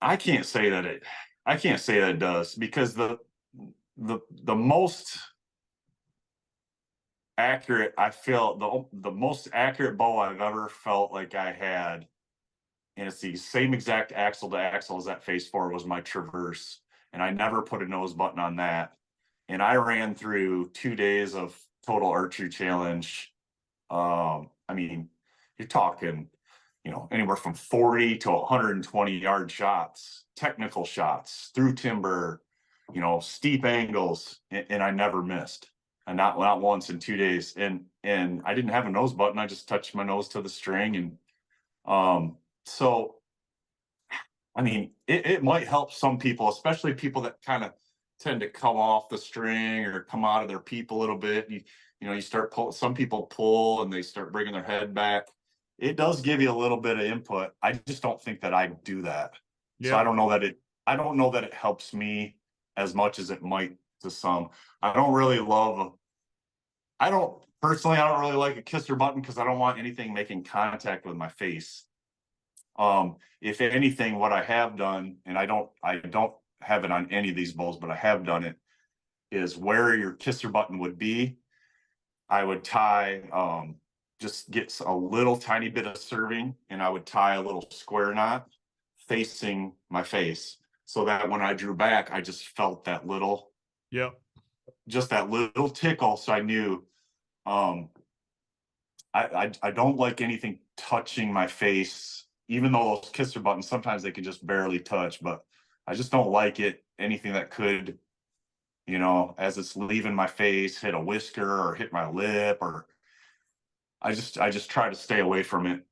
I can't say that it does, because the most accurate I feel the most accurate bow I've ever felt like I had, and it's the same exact axle to axle as that phase 4, was my Traverse, and I never put a nose button on that. And I ran through 2 days of total archery challenge. I mean, you're talking, anywhere from 40 to 120-yard shots, technical shots through timber, steep angles, and I never missed, and not once in 2 days. And I didn't have a nose button. I just touched my nose to the string, and so I mean, it might help some people, especially people that kind of tend to come off the string or come out of their peep a little bit. You start pull. Some people pull and they start bringing their head back. It does give you a little bit of input. I just don't think that I do that. So Yeah, I don't know that it helps me as much as it might to some. I don't really love. I don't personally. I don't really like a kisser button because I don't want anything making contact with my face. If anything, what I have done, and I don't have it on any of these bowls, but I have done it, is where your kisser button would be, I would tie, just get a little tiny bit of serving, and I would tie a little square knot facing my face, so that when I drew back, I just felt yeah, just that little tickle. So I knew, um, I don't like anything touching my face, even though those kisser buttons sometimes they can just barely touch, but I just don't like it. Anything that could, as it's leaving my face, hit a whisker or hit my lip, or I just try to stay away from it.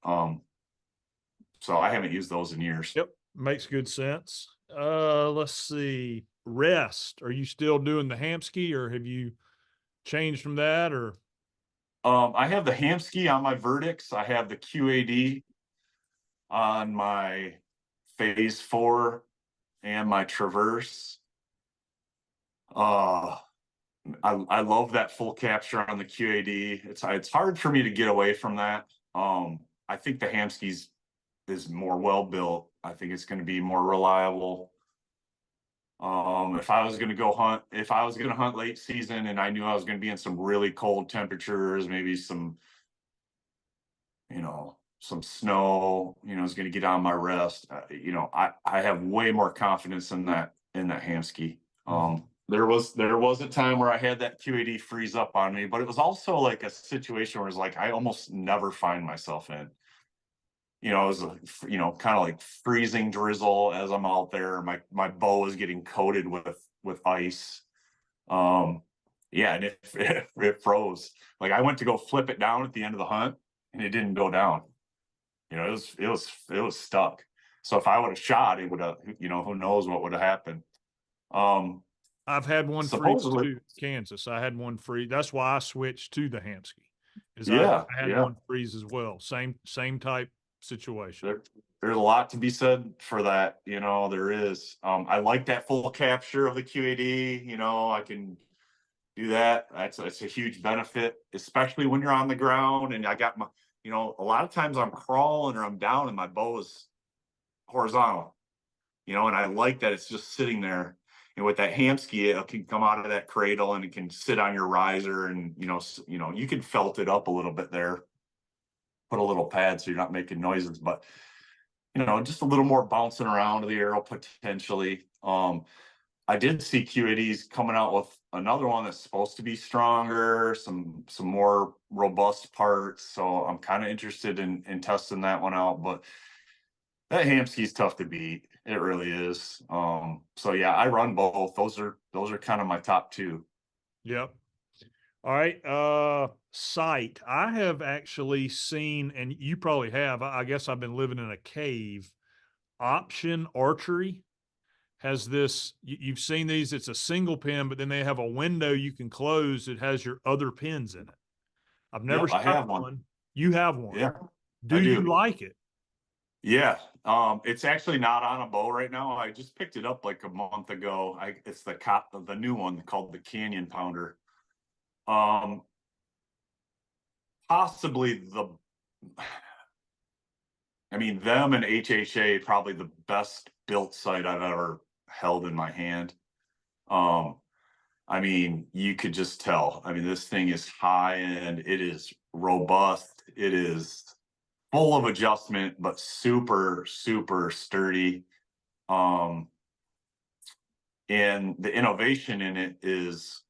So I haven't used those in years. yep. Makes good sense. Let's see. Rest. Are you still doing the Hamsky, or have you changed from that? Or I have the Hamsky on my verdicts. I have the QAD on my phase 4 and my Traverse. Uh, I love that full capture on the QAD. It's hard for me to get away from that. I think the Hamskys is more well built. I think it's going to be more reliable. If I was going to hunt late season and I knew I was going to be in some really cold temperatures, maybe some snow, is going to get on my rest. I have way more confidence in that Hamsky. Mhm. There was a time where I had that QAD freeze up on me, but it was also like a situation where it's like I almost never find myself in. It was kind of like freezing drizzle as I'm out there. My bow is getting coated with ice. Um, yeah, and it froze. Like I went to go flip it down at the end of the hunt, and it didn't go down. It was stuck. So if I would have shot, it would have. Who knows what would have happened. Um, I've had one freeze Supposedly, too, Kansas. I had one freeze. That's why I switched to the Hamsky. Is yeah, I had yeah. one freeze as well. Same type situation. There's a lot to be said for that. There is. I like that full capture of the QAD. I can do that. That's a huge benefit, especially when you're on the ground. And I got my, a lot of times I'm crawling or I'm down and my bow is horizontal, and I like that it's just sitting there. And with that ham ski, it can come out of that cradle and it can sit on your riser, and you can felt it up a little bit there, put a little pad so you're not making noises, but just a little more bouncing around the arrow potentially. I did see QADs coming out with another one that's supposed to be stronger, some more robust parts. So I'm kind of interested in testing that one out. But that Hamsky is tough to beat. It really is. So yeah, I run both. Those are kind of my top two. Yep. All right. Sight. I have actually seen, and you probably have, I guess I've been living in a cave. Option Archery has this, you've seen these, it's a single pin, but then they have a window you can close that has your other pins in it. I've never Yep, I shot have one. one. You have one. Yeah, Do I you do. like it? Yeah. It's actually not on a bow right now. I just picked it up like a month ago. It's the new one called the Canyon Pounder. Um, Possibly them and HHA, probably the best built sight I've ever held in my hand. Um, you could just tell. This thing is high end. It is robust. It is full of adjustment, but super, super sturdy. Um, and the innovation in it is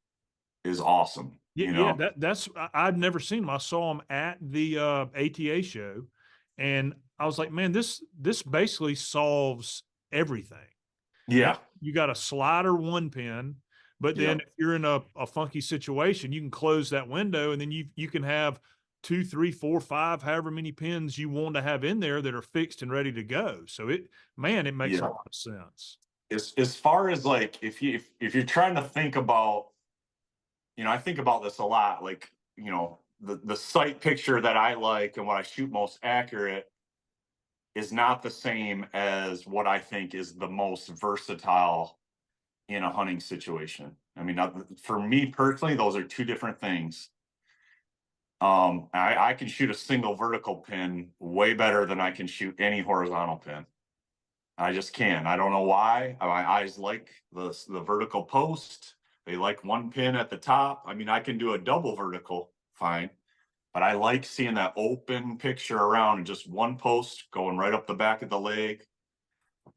awesome. Yeah, yeah, that's I'd never seen them. I saw them at the ATA show, and I was like, man, this basically solves everything. You Yeah, you got a slider one pin, but then yeah, if you're in a funky situation, you can close that window, and then you can have two, three, four, five, however many pins you want to have in there that are fixed and ready to go. So it makes a yeah. lot of sense. As far as like if you're trying to think about, I think about this a lot, like, the sight picture that I like and what I shoot most accurate is not the same as what I think is the most versatile in a hunting situation. For me personally, those are two different things. I can shoot a single vertical pin way better than I can shoot any horizontal pin. I just can. I don't know why. My eyes like the vertical post. They like one pin at the top. I can do a double vertical fine, but I like seeing that open picture around and just one post going right up the back of the leg.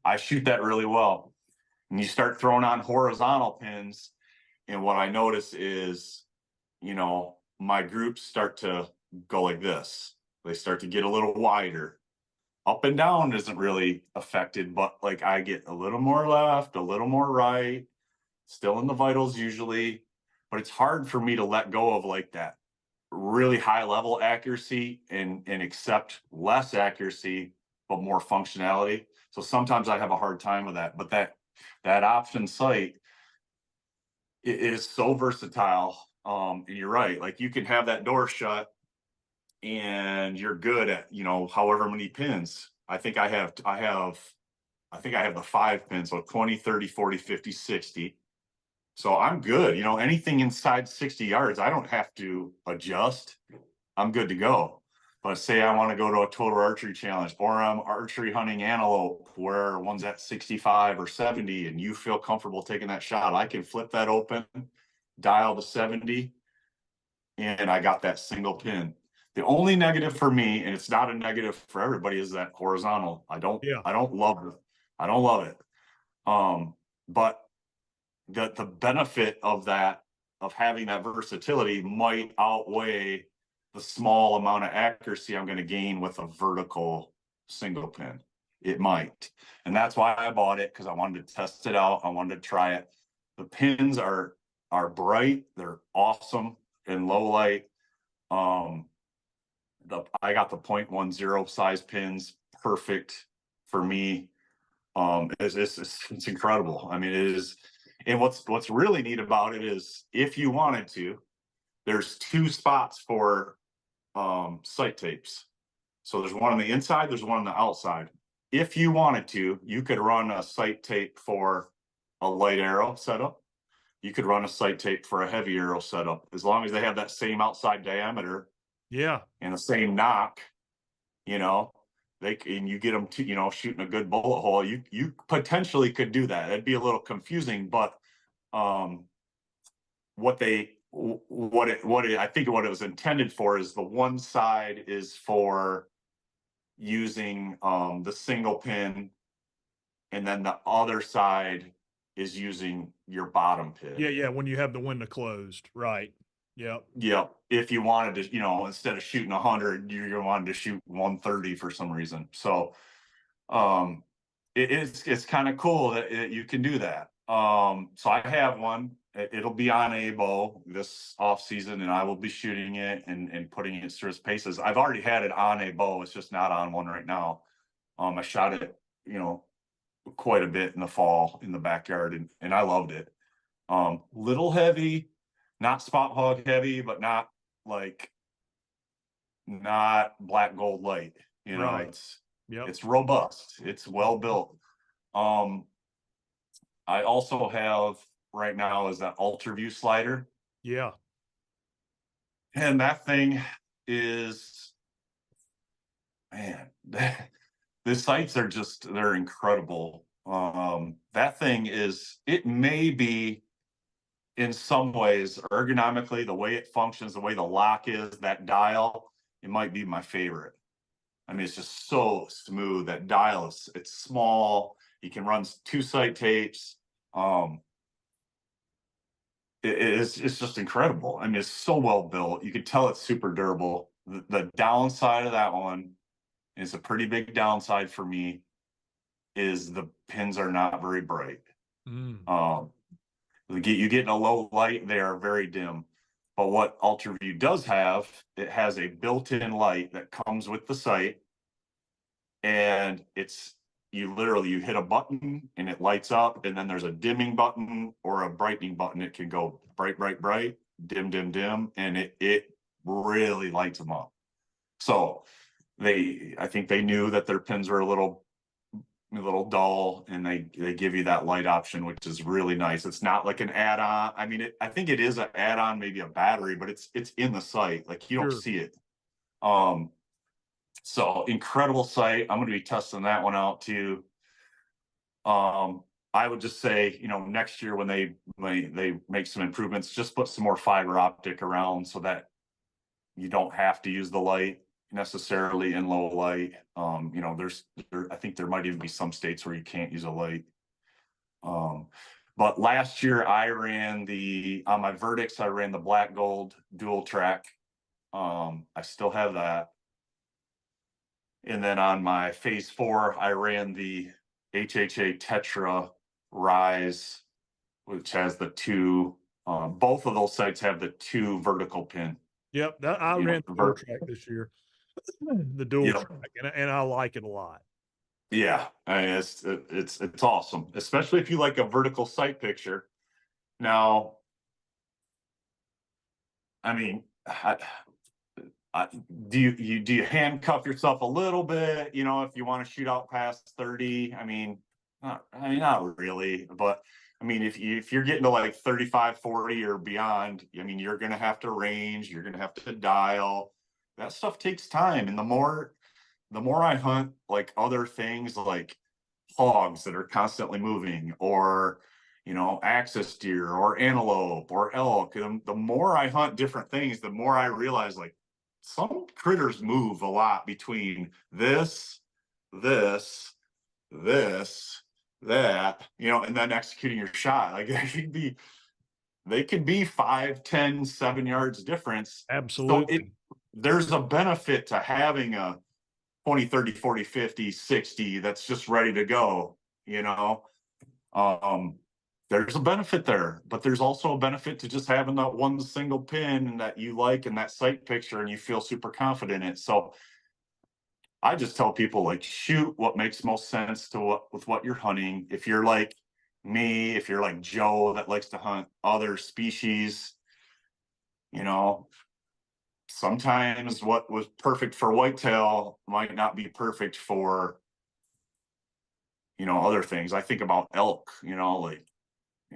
I shoot that really well. And you start throwing on horizontal pins, and what I notice is, my groups start to go like this. They start to get a little wider. Up and down isn't really affected, but like I get a little more left, a little more right, still in the vitals usually, but it's hard for me to let go of like that really high level accuracy and accept less accuracy but more functionality. So sometimes I have a hard time with that, but that option sight, it is so versatile. And you're right, like you can have that door shut and you're good at, however many pins. I think I have the 5 pins, so 20, 30, 40, 50, 60. So I'm good. Anything inside 60 yards, I don't have to adjust. I'm good to go. But say I want to go to a total archery challenge, or I'm archery hunting antelope where one's at 65 or 70 and you feel comfortable taking that shot, I can flip that open, dial to 70, and I got that single pin. The only negative for me, and it's not a negative for everybody, is that horizontal. I don't Yeah. I don't love it. I don't love it. But the benefit of having that versatility might outweigh the small amount of accuracy I'm going to gain with a vertical single pin. It might. And that's why I bought it, because I wanted to test it out. I wanted to try it. The pins are bright, they're awesome in low light. Um I got the 0.10 size pins, perfect for me. It's incredible. It is. And what's really neat about it is, if you wanted to, there's two spots for sight tapes. So there's one on the inside, there's one on the outside. If you wanted to, you could run a sight tape for a light arrow setup. you could run a sight tape for a heavy arrow setup as long as they have that same outside diameter Yeah. and the same knock. You know, and you get them to, shooting a good bullet hole. You potentially could do that. It'd be a little confusing, but um, I think what it was intended for is the one side is for using the single pin, and then the other side is using your bottom Yeah, pin. yeah, when you have the window closed, right. Yep. Yeah, if you wanted to, instead of shooting 100, you're wanted to shoot 130 for some reason. So um, it's kind of cool that you can do that. So I have one. It'll be on a bow this off season, and I will be shooting it and putting it through its paces. I've already had it on a bow. It's just not on one right now. I shot it, quite a bit in the fall in the backyard, and I loved it. Little heavy, not spot hog heavy, but like not black gold light. Right. It's Yep. it's robust. It's well built. Um, I also have right now is that ultra view slider, Yeah. and that thing is, man, the sights are they're incredible. That thing is, it may be in some ways ergonomically, the way it functions, the way the lock is, that dial, it might be my favorite. I mean, it's just so smooth. That dial it's small. You can run two sight tapes. Um, it's just incredible. I mean, it's so well built. You can tell it's super durable. The downside of that one is a pretty big downside for me is the pins are not very bright. Mm. Um, you get in a low light, they are very dim. But what UltraView does have, it has a built-in light that comes with the sight, and you hit a button and it lights up, and then there's a dimming button or a brightening button. It can go bright, bright, bright, dim, dim, dim, and it really lights them up. So I think they knew that their pins were a little dull, and they give you that light option, which is really nice. It's not like an add-on. I mean, I think it is an add-on, maybe a battery, but it's in the sight, like you don't Sure. see it. um so incredible sight. I'm going to be testing that one out too. I would just say, next year when they make some improvements, just put some more fiber optic around so that you don't have to use the light necessarily in low light. I think there might even be some states where you can't use a light. But last year I ran on my verdicts, I ran the black gold dual track. I still have that. And then on my phase 4, I ran the HHA Tetra Rise, which has the two, both of those sites have the two vertical pin. Yep, that I ran the dual track this year, the dual Yep. track, and I like it a lot. Yeah, I mean, it's awesome, especially if you like a vertical sight picture. Now, I mean, I, do you handcuff yourself a little bit? If you want to shoot out past 30, not really, but I mean, if you're getting to like 35, 40 or beyond, I mean, you're gonna have to range, you're gonna have to dial. That stuff takes time, and the more I hunt like other things like hogs that are constantly moving, or axis deer or antelope or elk, the more I hunt different things, the more I realize like some critters move a lot between this, this, that, and then executing your shot. Like they could be 5, 10, 7 yards difference. So Absolutely. there's a benefit to having a 20, 30, 40, 50, 60 that's just ready to go. you know um there's a benefit there, but there's also a benefit to just having that one single pin that you like in that sight picture and you feel super confident in it. So I just tell people, like, shoot what makes most sense with what you're hunting. If you're like me, if you're like Joe that likes to hunt other species, you know sometimes what was perfect for whitetail might not be perfect for other things. I think about elk, like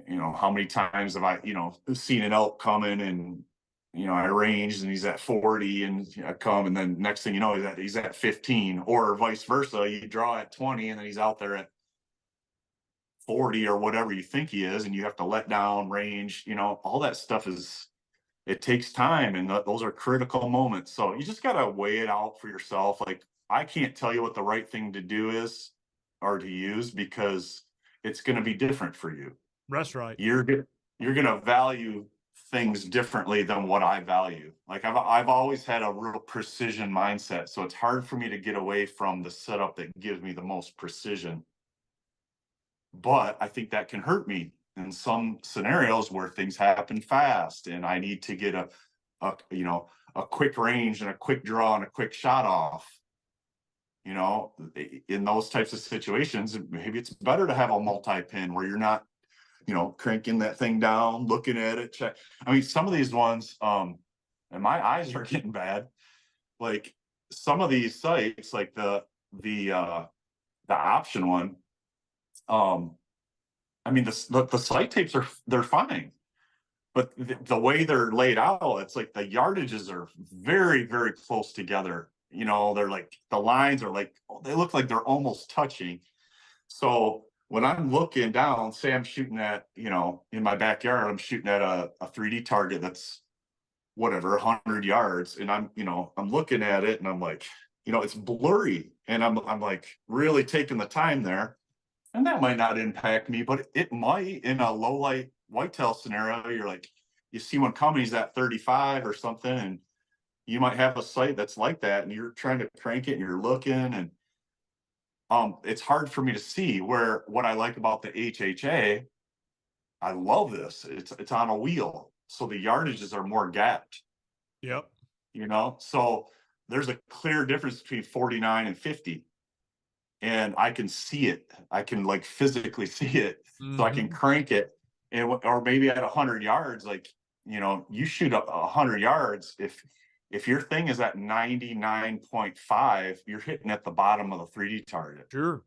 how many times have I, seen an elk coming, and, I ranged and he's at 40, and I come, and then next thing you know, he's at 15, or vice versa. You draw at 20 and then he's out there at 40 or whatever you think he is, and you have to let down range, all that stuff it takes time, and those are critical moments. So you just got to weigh it out for yourself. Like, I can't tell you what the right thing to do is, or to use, because it's going to be different for you. That's right. You're going to value things differently than what I value. Like, I've always had a real precision mindset, so it's hard for me to get away from the setup that gives me the most precision. But I think that can hurt me in some scenarios where things happen fast and I need to get a quick range and a quick draw and a quick shot off. In those types of situations, maybe it's better to have a multi-pin where you're not, cranking that thing down, looking at it, check. I mean, some of these ones, and my eyes are getting bad. Like, some of these sites, like the option one, I mean, the sight tapes they're fine, but the way they're laid out, it's like the yardages are very, very close together. They're like, the lines are like, they look like they're almost touching. So when I'm looking down, say I'm shooting at, in my backyard, I'm shooting at a 3D target that's whatever, 100 yards, and I'm looking at it, and I'm like, it's blurry, and I'm like really taking the time there. And that might not impact me, but it might in a low light whitetail scenario. You're like, you see one coming, he's at 35 or something, and you might have a sight that's like that, and you're trying to crank it and you're looking, and it's hard for me to see. Where what I like about the HHA, I love this. It's on a wheel, so the yardages are more gapped. Yep. So there's a clear difference between 49 and 50. And I can see it. I can like physically see it, so I can crank it, or maybe at 100 yards, like, you shoot up 100 yards. If your thing is at 99.5, you're hitting at the bottom of the 3D target. Sure.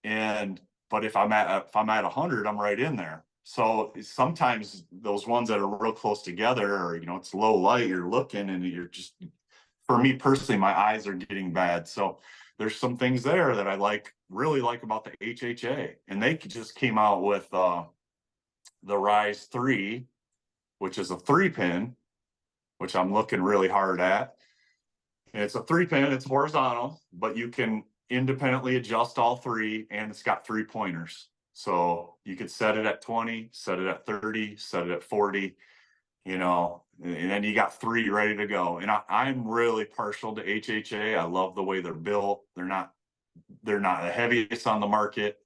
And but if I'm at 100, I'm right in there. So sometimes those ones that are real close together, or it's low light, you're looking and you're just, for me personally, my eyes are getting bad. So there's some things there that I really like about the HHA. And they just came out with the Rise 3, which is a 3-pin, which I'm looking really hard at. And it's a 3-pin, it's horizontal, but you can independently adjust all three, and it's got 3 pointers. So you could set it at 20, set it at 30, set it at 40. And then you got 3 ready to go. And I'm really partial to HHA. I love the way they're built. They're not the heaviest on the market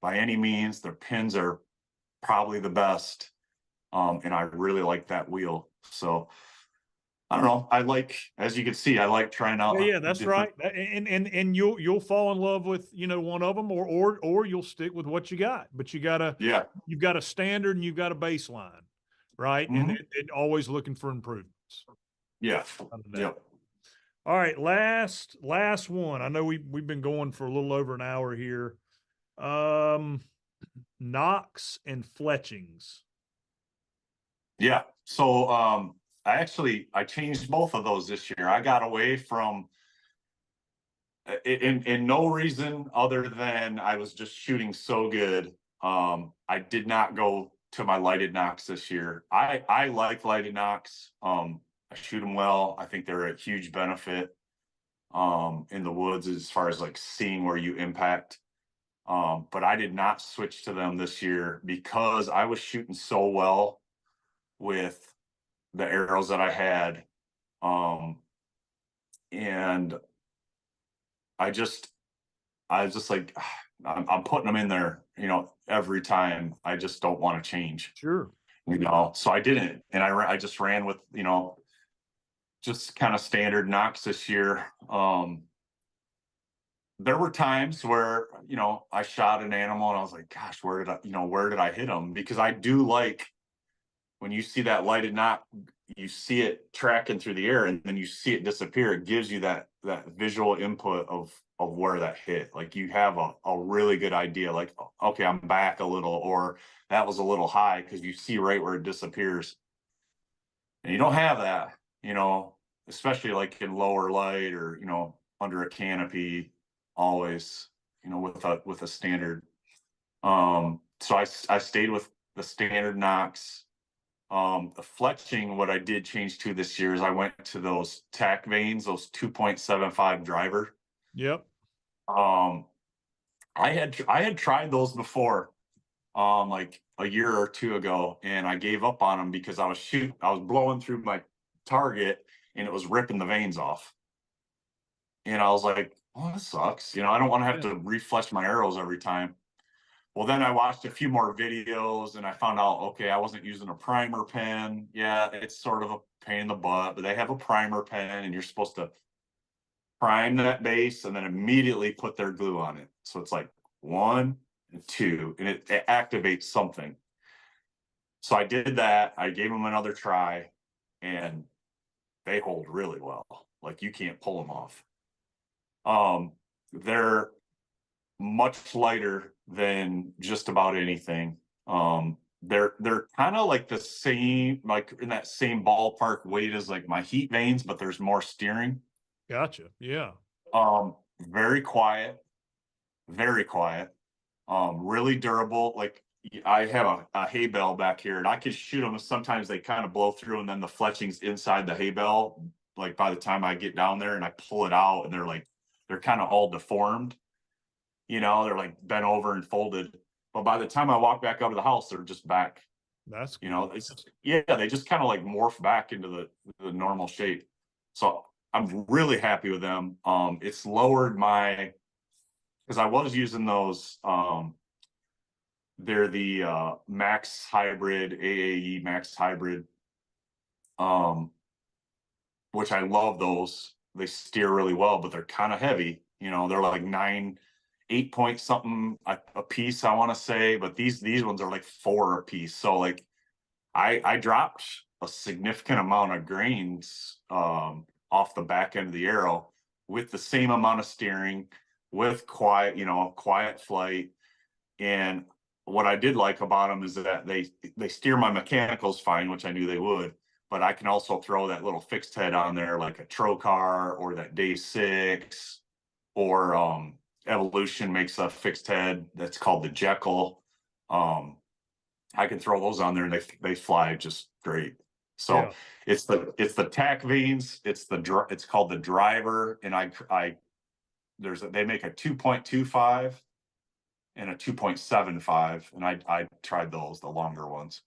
by any means. Their pins are probably the best. And I really like that wheel. So I don't know. As you can see, I like trying out. Yeah, that's right. And you'll fall in love with, one of them, or you'll stick with what you got. But you've got a standard and you've got a baseline. Right. Mm-hmm. And always looking for improvements. Yeah. Yep. All right. Last one. I know we've been going for a little over an hour here. Knocks and fletchings. Yeah. So I changed both of those this year. I got away from in no reason other than I was just shooting so good. I did not go to my lighted knocks this year. I like lighted knocks. I shoot them well. I think they're a huge benefit in the woods as far as like seeing where you impact. But I did not switch to them this year because I was shooting so well with the arrows that I had. And I was just like, I'm putting them in there, every time. I just don't want to change. Sure. So I didn't. And I just ran with, just kind of standard knocks this year. There were times where, I shot an animal and I was like, gosh, where did I hit him? Because I do like when you see that lighted knock, you see it tracking through the air and then you see it disappear, it gives you that visual input of where that hit. Like you have a really good idea, like, okay, I'm back a little, or that was a little high, because you see right where it disappears. And you don't have that, especially like in lower light, or, under a canopy, always, with a standard. So I stayed with the standard Knox. The fletching, what I did change to this year is I went to those tack vanes, those 2.75 driver. Yep. Um, I had tried those before, like a year or two ago, and I gave up on them because I was blowing through my target and it was ripping the veins off. And I was like, oh, this sucks. I don't want to have Yeah. to refletch my arrows every time. Well, then I watched a few more videos and I found out, okay, I wasn't using a primer pen. Yeah, it's sort of a pain in the butt, but they have a primer pen and you're supposed to prime that base and then immediately put their glue on it. So it's like 1 and 2, and it activates something. So I did that. I gave them another try, and they hold really well. Like you can't pull them off. They're much lighter than just about anything. They're kind of like the same, like in that same ballpark weight as like my heat vanes, but there's more steering. Gotcha. Yeah. Very quiet, very quiet. Really durable. Like I have a hay bale back here, and I can shoot them. Sometimes they kind of blow through, and then the fletching's inside the hay bale. Like by the time I get down there and I pull it out, and they're kind of all deformed. They're like bent over and folded. But by the time I walk back out of the house, they're just back. That's cool. They just kind of like morph back into the normal shape. So I'm really happy with them. It's lowered my, because I was using those. They're the Max Hybrid, AAE Max Hybrid, um, which I love those. They steer really well, but they're kind of heavy. They're like 8 point something a piece, I want to say, but these ones are like 4 a piece. So like I dropped a significant amount of grains off the back end of the arrow with the same amount of steering, with quiet flight. And what I did like about them is that they steer my mechanicals fine, which I knew they would, but I can also throw that little fixed head on there, like a Trocar or that Day 6, or Evolution makes a fixed head that's called the Jekyll. I can throw those on there and they fly just great. So Yeah. it's the tack vanes, it's called the driver, and they make a 2.25 and a 2.75, and I tried those, the longer ones.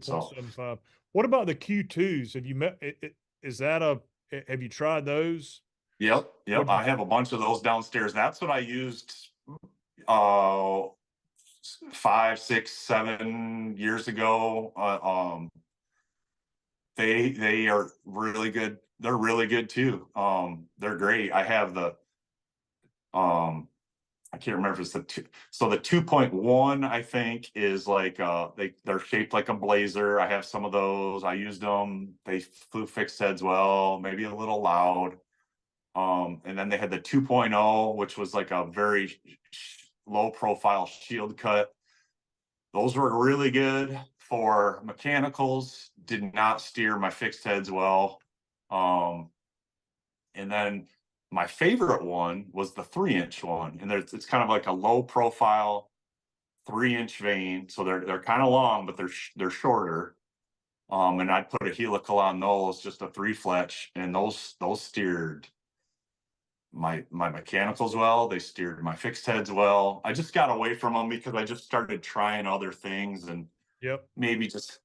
So 2.75. What about the Q2s? Have you met is that have you tried those? yep, What I have a bunch of those downstairs. That's what I used uh 5, 6, 7 years ago. They are really good. They're really good too. They're great. I have the I can't remember if it's the two. So the 2.1, I think, is like they're shaped like a blazer. I have some of those. I used them. They flew fixed heads well, maybe a little loud. And then they had the 2.0, which was like a very low profile shield cut. Those were really good for mechanicals. Did not steer my fixed heads well. Um, and then my favorite one was the 3-inch one, and it's kind of like a low profile 3-inch vane. So they're kind of long, but they're shorter. And I'd put a helical on those, just a 3 fletch, and those steered my mechanicals well. They steered my fixed heads well. I just got away from them because I just started trying other things, and Yep. maybe just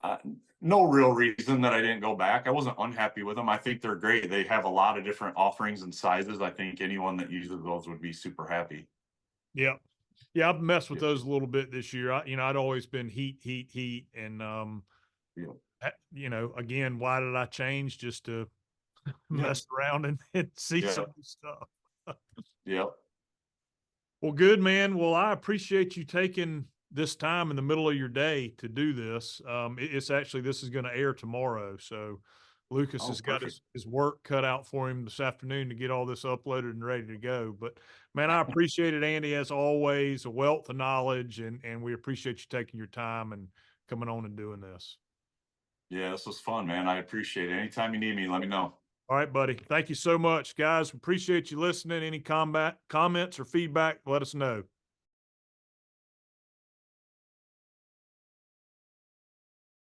uh, no real reason that I didn't go back. I wasn't unhappy with them. I think they're great. They have a lot of different offerings and sizes. I think anyone that uses those would be super happy. Yeah. Yeah, I've messed with Yeah. those a little bit this year. I'd always been heat, and Yeah. again, why did I change? Just to Yeah. mess around and see Yeah. some new stuff. Yeah. Well, good, man. Well, I appreciate you taking this time in the middle of your day to do this. It's actually, this is going to air tomorrow. So Lucas Oh, has got perfect. his work cut out for him this afternoon to get all this uploaded and ready to go. But man, I appreciate it, Andy, as always, a wealth of knowledge, and we appreciate you taking your time and coming on and doing this. Yeah, this was fun, man. I appreciate it. Anytime you need me, let me know. All right, buddy. Thank you so much, guys. Appreciate you listening. Any comments or feedback, let us know.